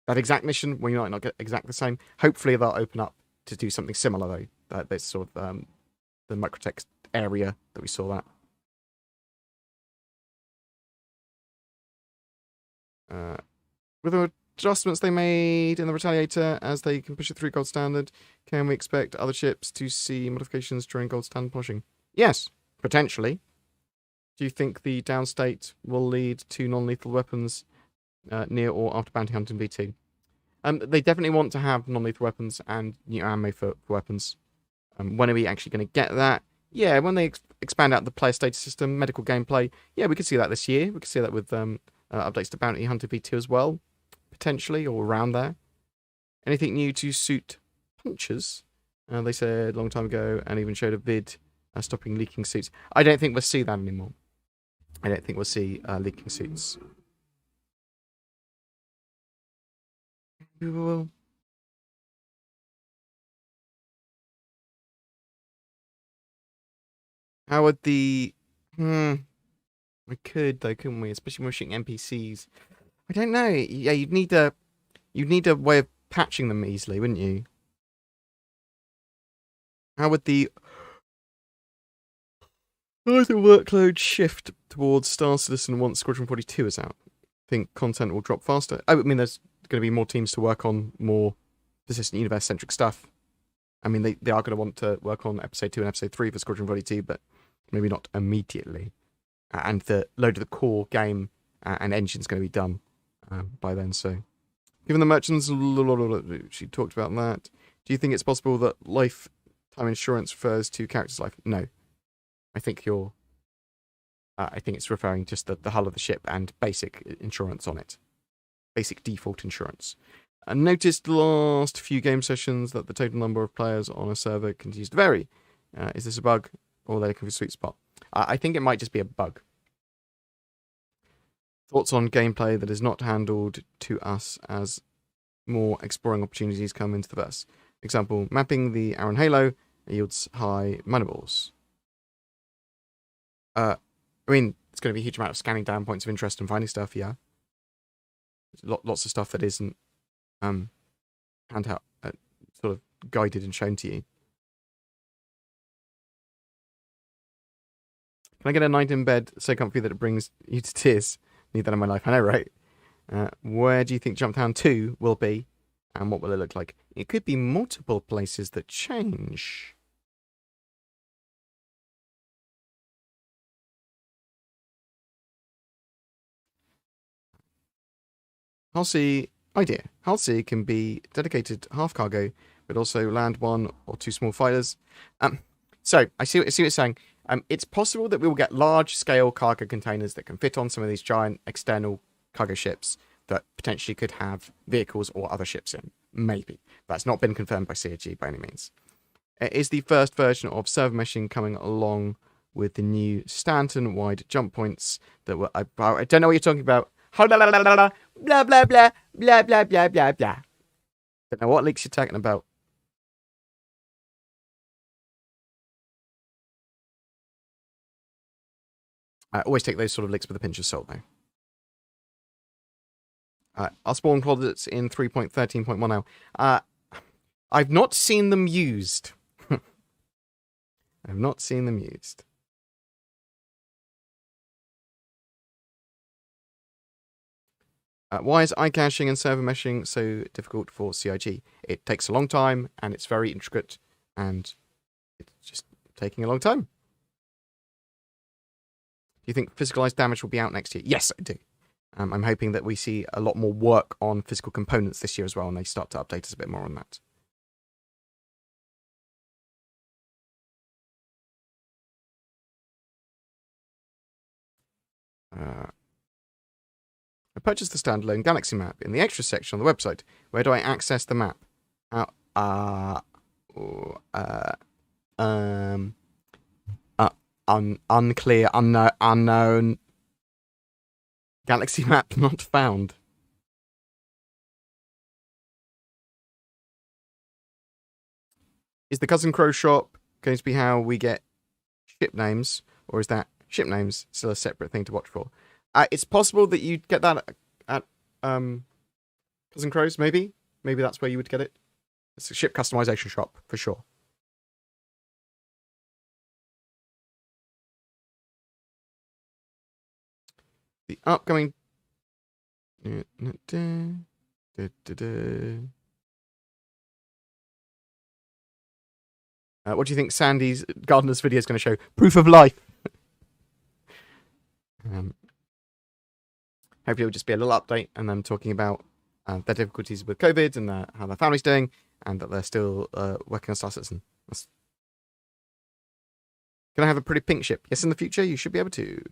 that exact mission, well, you might not get exactly the same. Hopefully they'll open up to do something similar, though. That's sort of the Microtech area that we saw that. With the adjustments they made in the Retaliator, as they can push it through Gold Standard, can we expect other ships to see modifications during Gold Standard pushing? Yes, potentially. Do you think the downstate will lead to non-lethal weapons near or after bounty hunting V2? They definitely want to have non-lethal weapons and new ammo for weapons. When are we actually going to get that? Yeah, when they expand out the player status system, medical gameplay, yeah, we could see that this year. We could see that with updates to Bounty Hunter V2 as well, potentially, or around there. Anything new to suit punchers? They said a long time ago, and even showed a vid stopping leaking suits. I don't think we'll see that anymore. I don't think we'll see leaking suits. We will. How would the... We could, though, couldn't we? Especially when we're shooting NPCs. I don't know. Yeah, you'd need a way of patching them easily, wouldn't you? How would the workload shift towards Star Citizen once Squadron 42 is out? Think content will drop faster? I mean, there's going to be more teams to work on more persistent universe-centric stuff. I mean, they are going to want to work on Episode 2 and Episode 3 for Squadron 42, but maybe not immediately. And the load of the core game and engine's going to be done by then. So, given the merchants, she talked about that. Do you think it's possible that lifetime insurance refers to character's life? No. I think it's referring just the hull of the ship and basic insurance on it. Basic default insurance. I noticed the last few game sessions that the total number of players on a server continues to vary. Is this a bug, or are they looking for a sweet spot? I think it might just be a bug. Thoughts on gameplay that is not handled to us as more exploring opportunities come into the verse. Example, mapping the Aaron Halo yields high mana balls. I mean, it's going to be a huge amount of scanning down points of interest and finding stuff, yeah. Lots of stuff that isn't handheld, sort of guided and shown to you. Can I get a night in bed so comfy that it brings you to tears? Need that in my life. I know, right? Where do you think Jumptown 2 will be? And what will it look like? It could be multiple places that change. Halsey idea. Halsey can be dedicated half cargo, but also land 1 or 2 small fighters. So I see what it's saying. It's possible that we will get large-scale cargo containers that can fit on some of these giant external cargo ships that potentially could have vehicles or other ships in. Maybe. That's not been confirmed by CAG by any means. It is the first version of server meshing coming along with the new Stanton-wide jump points that were... I don't know what you're talking about. Blah, blah, blah, blah, blah, blah, blah, blah, blah, blah, blah, blah. Don't know what leaks you're talking about. I always take those sort of leaks with a pinch of salt, though. Our spawn closets in 3.13.1 now. I've not seen them used. I've not seen them used. Why is iCaching and server meshing so difficult for CIG? It takes a long time, and it's very intricate, and it's just taking a long time. you think physicalized damage will be out next year? Yes, I do. I'm hoping that we see a lot more work on physical components this year as well, and they start to update us a bit more on that. I purchased the standalone Galaxy map in the extra section on the website. Where do I access the map? Unclear, unknown. Galaxy map not found. Is the Cousin Crow shop going to be how we get ship names, or is that ship names still a separate thing to watch for? It's possible that you'd get that at Cousin Crow's, maybe. Maybe that's where you would get it. It's a ship customization shop, for sure. The upcoming... what do you think Sandy's Gardener's video is going to show? Proof of life! Hopefully it'll just be a little update and them talking about their difficulties with COVID and how their family's doing, and that they're still working on Star Citizen. Can I have a pretty pink ship? Yes, in the future you should be able to.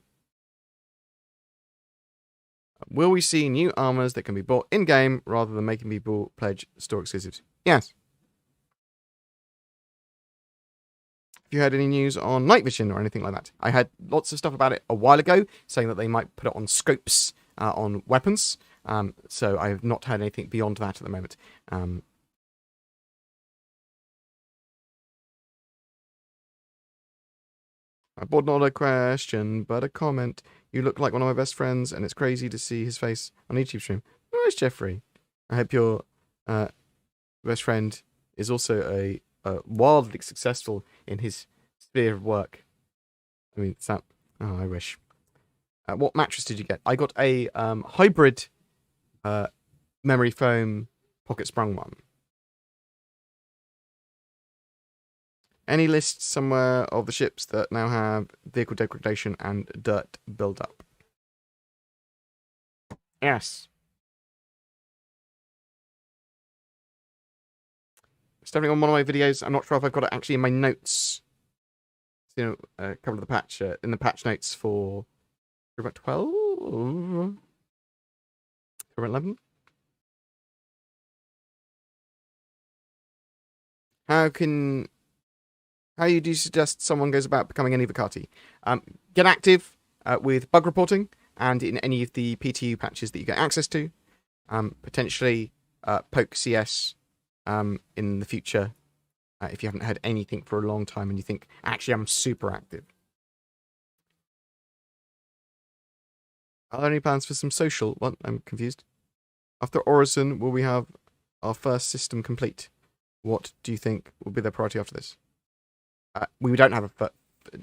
Will we see new armors that can be bought in-game rather than making people pledge store exclusives? Yes. Have you heard any news on night vision or anything like that? I had lots of stuff about it a while ago, saying that they might put it on scopes on weapons. So I have not heard anything beyond that at the moment. I bought not a question, but a comment. You look like one of my best friends, and it's crazy to see his face on a YouTube stream. Nice, Jeffrey. I hope your best friend is also a wildly successful in his sphere of work. I mean, it's that. Oh, I wish. What mattress did you get? I got a hybrid memory foam pocket sprung one. Any list somewhere of the ships that now have vehicle degradation and dirt buildup? Yes. It's definitely on one of my videos. I'm not sure if I've got it actually in my notes. You know, a couple of the patch in the patch notes for about 12 or 11. How do you suggest someone goes about becoming an Evocati? Get active with bug reporting and in any of the PTU patches that you get access to. Potentially poke CS in the future if you haven't heard anything for a long time and you think, actually, I'm super active. Are there any plans for some social? What? I'm confused. After Orison, will we have our first system complete? What do you think will be their priority after this? We don't have a...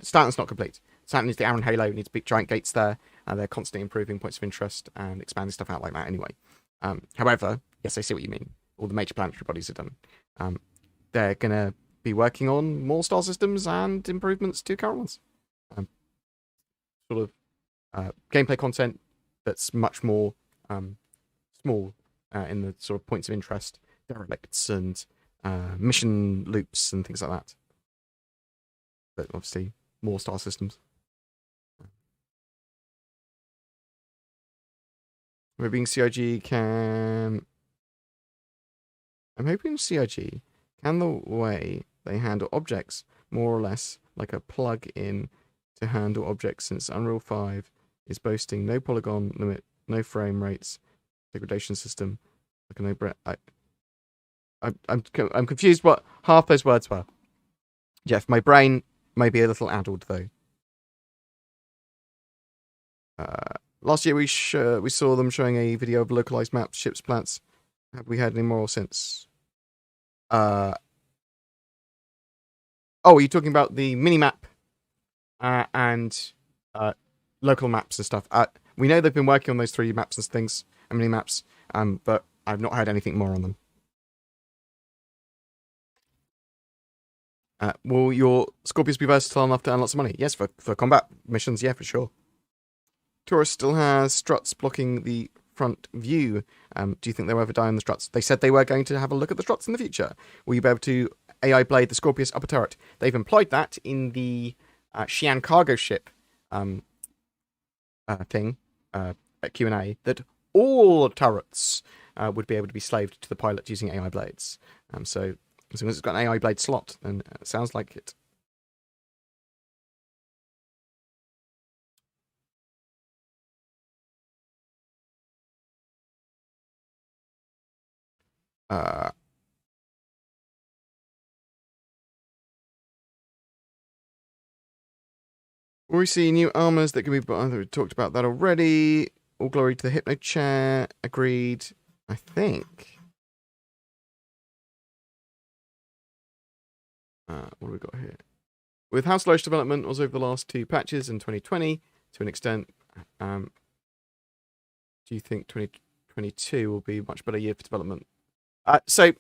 Stanton's not complete. Stanton is the Aaron Halo. Needs big giant gates there. They're constantly improving points of interest and expanding stuff out like that anyway. However, yes, I see what you mean. All the major planetary bodies are done. They're going to be working on more star systems and improvements to current ones. Sort of gameplay content that's much more small in the sort of points of interest, derelicts and mission loops and things like that. But obviously, more star systems. I'm hoping CIG can the way they handle objects more or less like a plug-in to handle objects, since Unreal 5 is boasting no polygon limit, no frame rates, degradation system, like a no breath. I'm confused what half those words were. Jeff, my brain may be a little addled though. Last year we saw them showing a video of localized maps, ships, plants. Have we had any more since? Oh, are you talking about the mini map and local maps and stuff? We know they've been working on those 3 maps and things, and mini maps, but I've not heard anything more on them. Will your Scorpius be versatile enough to earn lots of money? Yes, for combat missions, yeah, for sure. Taurus still has struts blocking the front view. Do you think they'll ever die on the struts? They said they were going to have a look at the struts in the future. Will you be able to AI blade the Scorpius upper turret? They've implied that in the Xi'an cargo ship thing at Q&A, that all turrets would be able to be slaved to the pilot using AI blades. So as long as it's got an AI blade slot, then it sounds like it. We see new armors that can be bought. We talked about that already. All glory to the Hypno Chair. Agreed. I think. What have we got here? With how sluggish development was over the last 2 patches in 2020, to an extent, do you think 2022 will be a much better year for development? So,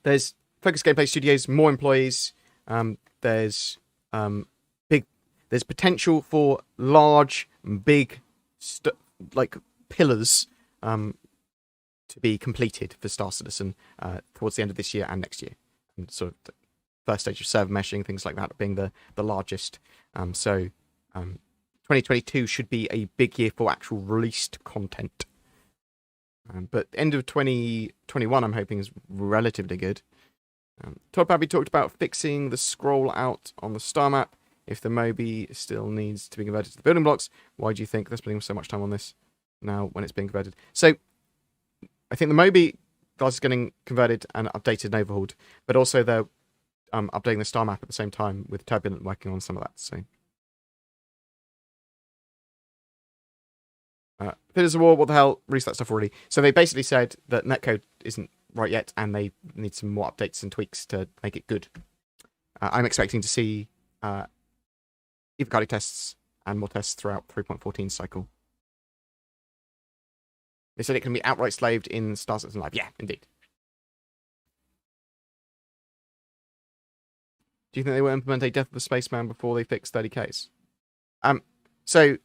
there's Focus Gameplay Studios, more employees. There's potential for large, big, pillars to be completed for Star Citizen towards the end of this year and next year. And sort of the first stage of server meshing, things like that, being the largest. So 2022 should be a big year for actual released content. But end of 2021, I'm hoping, is relatively good. Todd Babby talked about fixing the scroll out on the star map. If the Moby still needs to be converted to the building blocks, why do you think they're spending so much time on this now when it's being converted? So, I think the Moby guys are getting converted and updated and overhauled, but also they're updating the star map at the same time with Turbulent working on some of that. So, Theaters of War, what the hell? Released that stuff already. So they basically said that netcode isn't right yet, and they need some more updates and tweaks to make it good. I'm expecting to see Evocati tests and more tests throughout 3.14 cycle. They said it can be outright slaved in Star Citizen Live. Yeah, indeed. Do you think they will implement a Death of the Spaceman before they fix 30Ks? So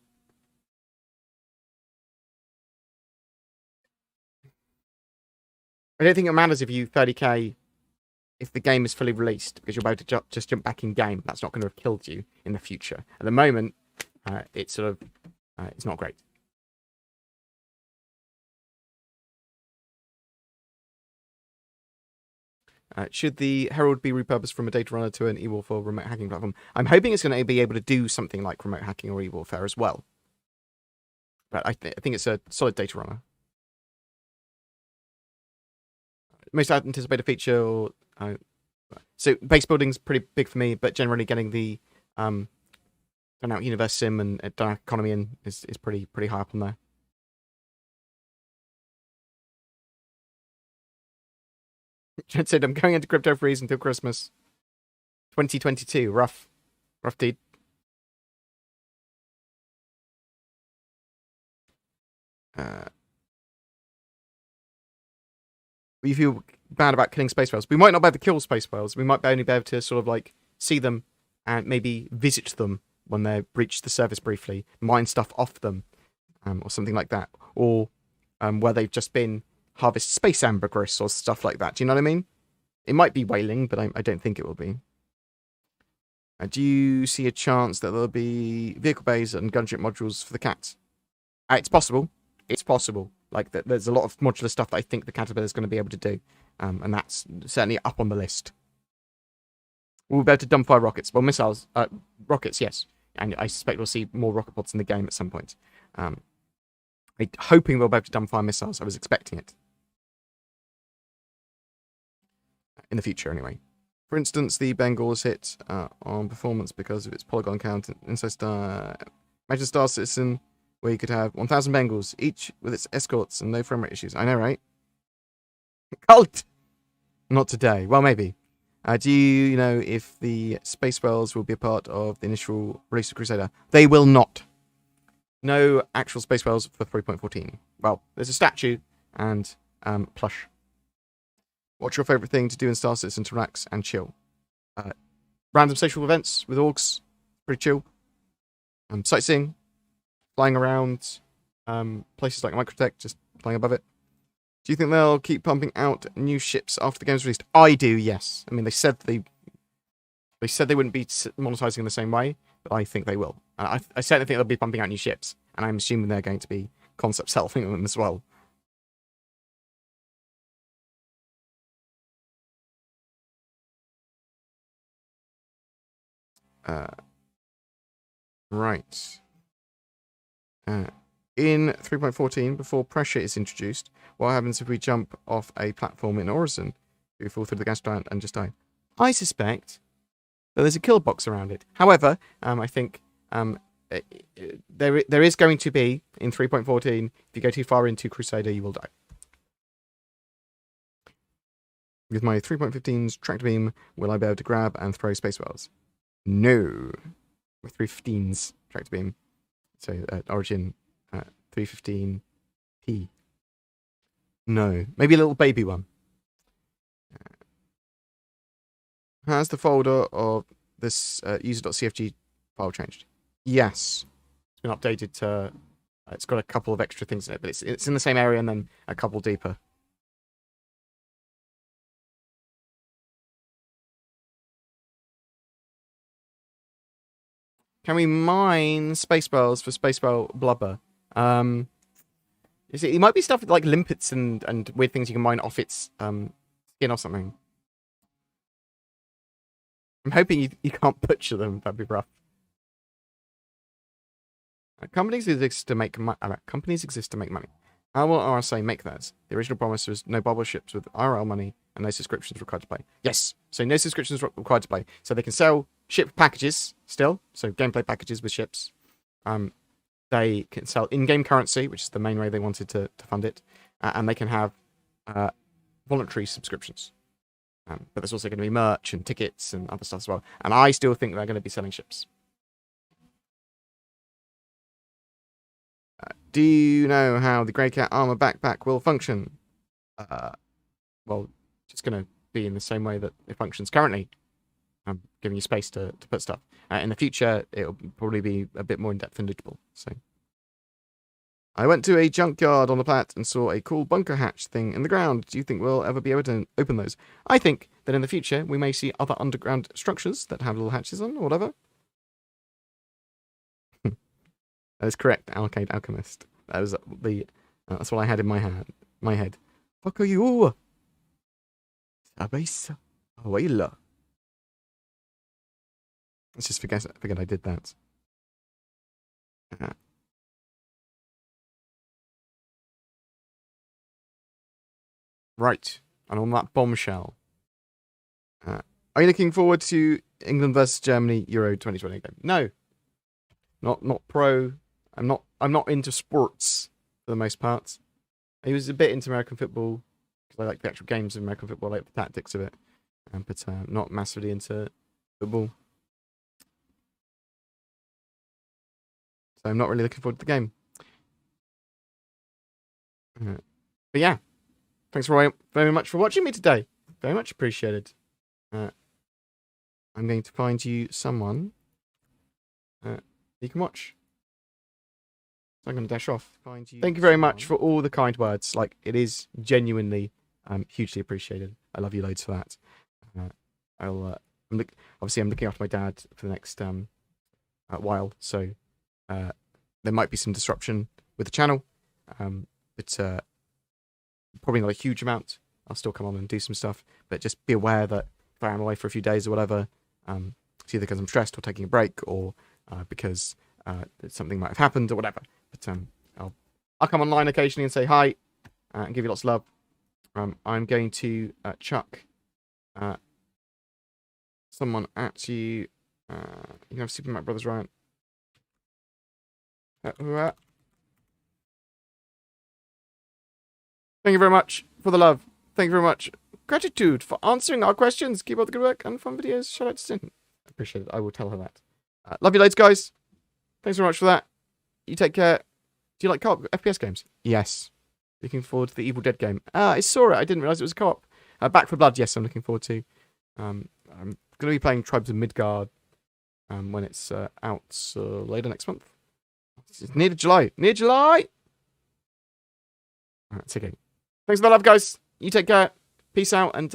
I don't think it matters if you 30k if the game is fully released, because you're about to just jump back in game. That's not going to have killed you in the future. At the moment, it's sort of it's not great. Should the Herald be repurposed from a data runner to an e-warfare remote hacking platform? I'm hoping it's going to be able to do something like remote hacking or e-warfare as well. But I think it's a solid data runner. Most anticipated feature, or so base building's pretty big for me, but generally getting the Dynamic Universe Sim and Dynamic Economy in is pretty high up on there. Chad said, I'm going into crypto freeze until Christmas. 2022, rough dude. We feel bad about killing space whales. We might not be able to kill space whales. We might only be able to sort of like see them and maybe visit them when they breach the surface briefly, mine stuff off them, or something like that, or where they've just been harvest space ambergris or stuff like that. Do you know what I mean? It might be whaling, but I don't think it will be. Do you see a chance that there'll be vehicle bays and gunship modules for the cats? It's possible. It's possible. Like, there's a lot of modular stuff that I think the Caterpillar is going to be able to do. And that's certainly up on the list. We'll be able to dumbfire rockets. Well, missiles. Rockets, yes. And I suspect we'll see more rocket pods in the game at some point. I'm hoping we'll be able to dumbfire missiles. I was expecting it. In the future, anyway. For instance, the Bengal is hit on performance because of its polygon count. Inside Star... Imagine Star Citizen, where you could have 1,000 Bengals, each with its escorts and no frame rate issues. I know, right? Cult! Not today. Well, maybe. Do you know if the Space Whales will be a part of the initial release of Crusader? They will not. No actual Space Whales for 3.14. Well, there's a statue and plush. What's your favourite thing to do in Star Citizen to relax and chill? Random social events with orgs. Pretty chill. Sightseeing. flying around places like Microtech, just flying above it. Do you think they'll keep pumping out new ships after the game's released? I do, yes. I mean, they said they wouldn't be monetizing in the same way, but I think they will. I certainly think they'll be pumping out new ships, and I'm assuming they're going to be concept selling them as well. Right. In 3.14, before pressure is introduced, what happens if we jump off a platform in Horizon? Do we fall through the gas giant and just die? I suspect that there's a kill box around it. However, I think there is going to be, in 3.14, if you go too far into Crusader, you will die. With my 3.15's tractor beam, will I be able to grab and throw space wells? No. With 3.15's tractor beam. So, Origin 315P. No. Maybe a little baby one. Has the folder of this user.cfg file changed? Yes. It's been updated to... it's got a couple of extra things in it, but it's in the same area and then a couple deeper. Can we mine space bells for space bell blubber? It might be stuff like limpets and weird things you can mine off its skin or something. I'm hoping you can't butcher them. That'd be rough. Companies exist to make money. How will RSA make theirs? The original promise was no bubble ships with IRL money and no subscriptions required to play. Yes, so no subscriptions required to play. So they can sell ship packages still, so gameplay packages with ships. They can sell in-game currency, which is the main way they wanted to fund it, and they can have voluntary subscriptions. But there's also going to be merch and tickets and other stuff as well. And I still think they're going to be selling ships. Do you know how the Grey Cat armor backpack will function? Well, it's going to be in the same way that it functions currently. Giving you space to put stuff. In the future, it'll probably be a bit more in-depth and legible. So, I went to a junkyard on the Platte and saw a cool bunker hatch thing in the ground. Do you think we'll ever be able to open those? I think that in the future, we may see other underground structures that have little hatches on, or whatever. That is correct, Alcade Alchemist. That was that's what I had in my head. Fuck are you? Sabesa. Awayla. Let's just forget I did that. Right. And on that bombshell. Are you looking forward to England versus Germany Euro 2020 game? No. Not pro. I'm not into sports for the most part. I was a bit into American football because I like the actual games of American football, I like the tactics of it. But not massively into football. So I'm not really looking forward to the game. But yeah. Thanks very much for watching me today. Very much appreciated. I'm going to find you someone you can watch. So I'm going to dash off. Thank you very much for all the kind words. Like, it is genuinely hugely appreciated. I love you loads for that. Obviously I'm looking after my dad for the next while, so there might be some disruption with the channel, but probably not a huge amount. I'll still come on and do some stuff, but just be aware that if I am away for a few days or whatever, it's either because I'm stressed or taking a break, or because something might have happened or whatever. But I'll come online occasionally and say hi and give you lots of love. I'm going to chuck someone at you. You can have Super Mac Brothers Ryan. Thank you very much for the love. Thank you very much. Gratitude for answering our questions. Keep up the good work and fun videos. Shout out to Sin. I appreciate it. I will tell her that. Love you loads, guys. Thanks very much for that. You take care. Do you like co-op FPS games? Yes. Looking forward to the Evil Dead game. I saw it. I didn't realise it was a co-op. Back for Blood, yes, I'm looking forward to. I'm going to be playing Tribes of Midgard when it's out later next month. It's near July. Near July. All right, it's okay. Thanks for the love, guys. You take care. Peace out, and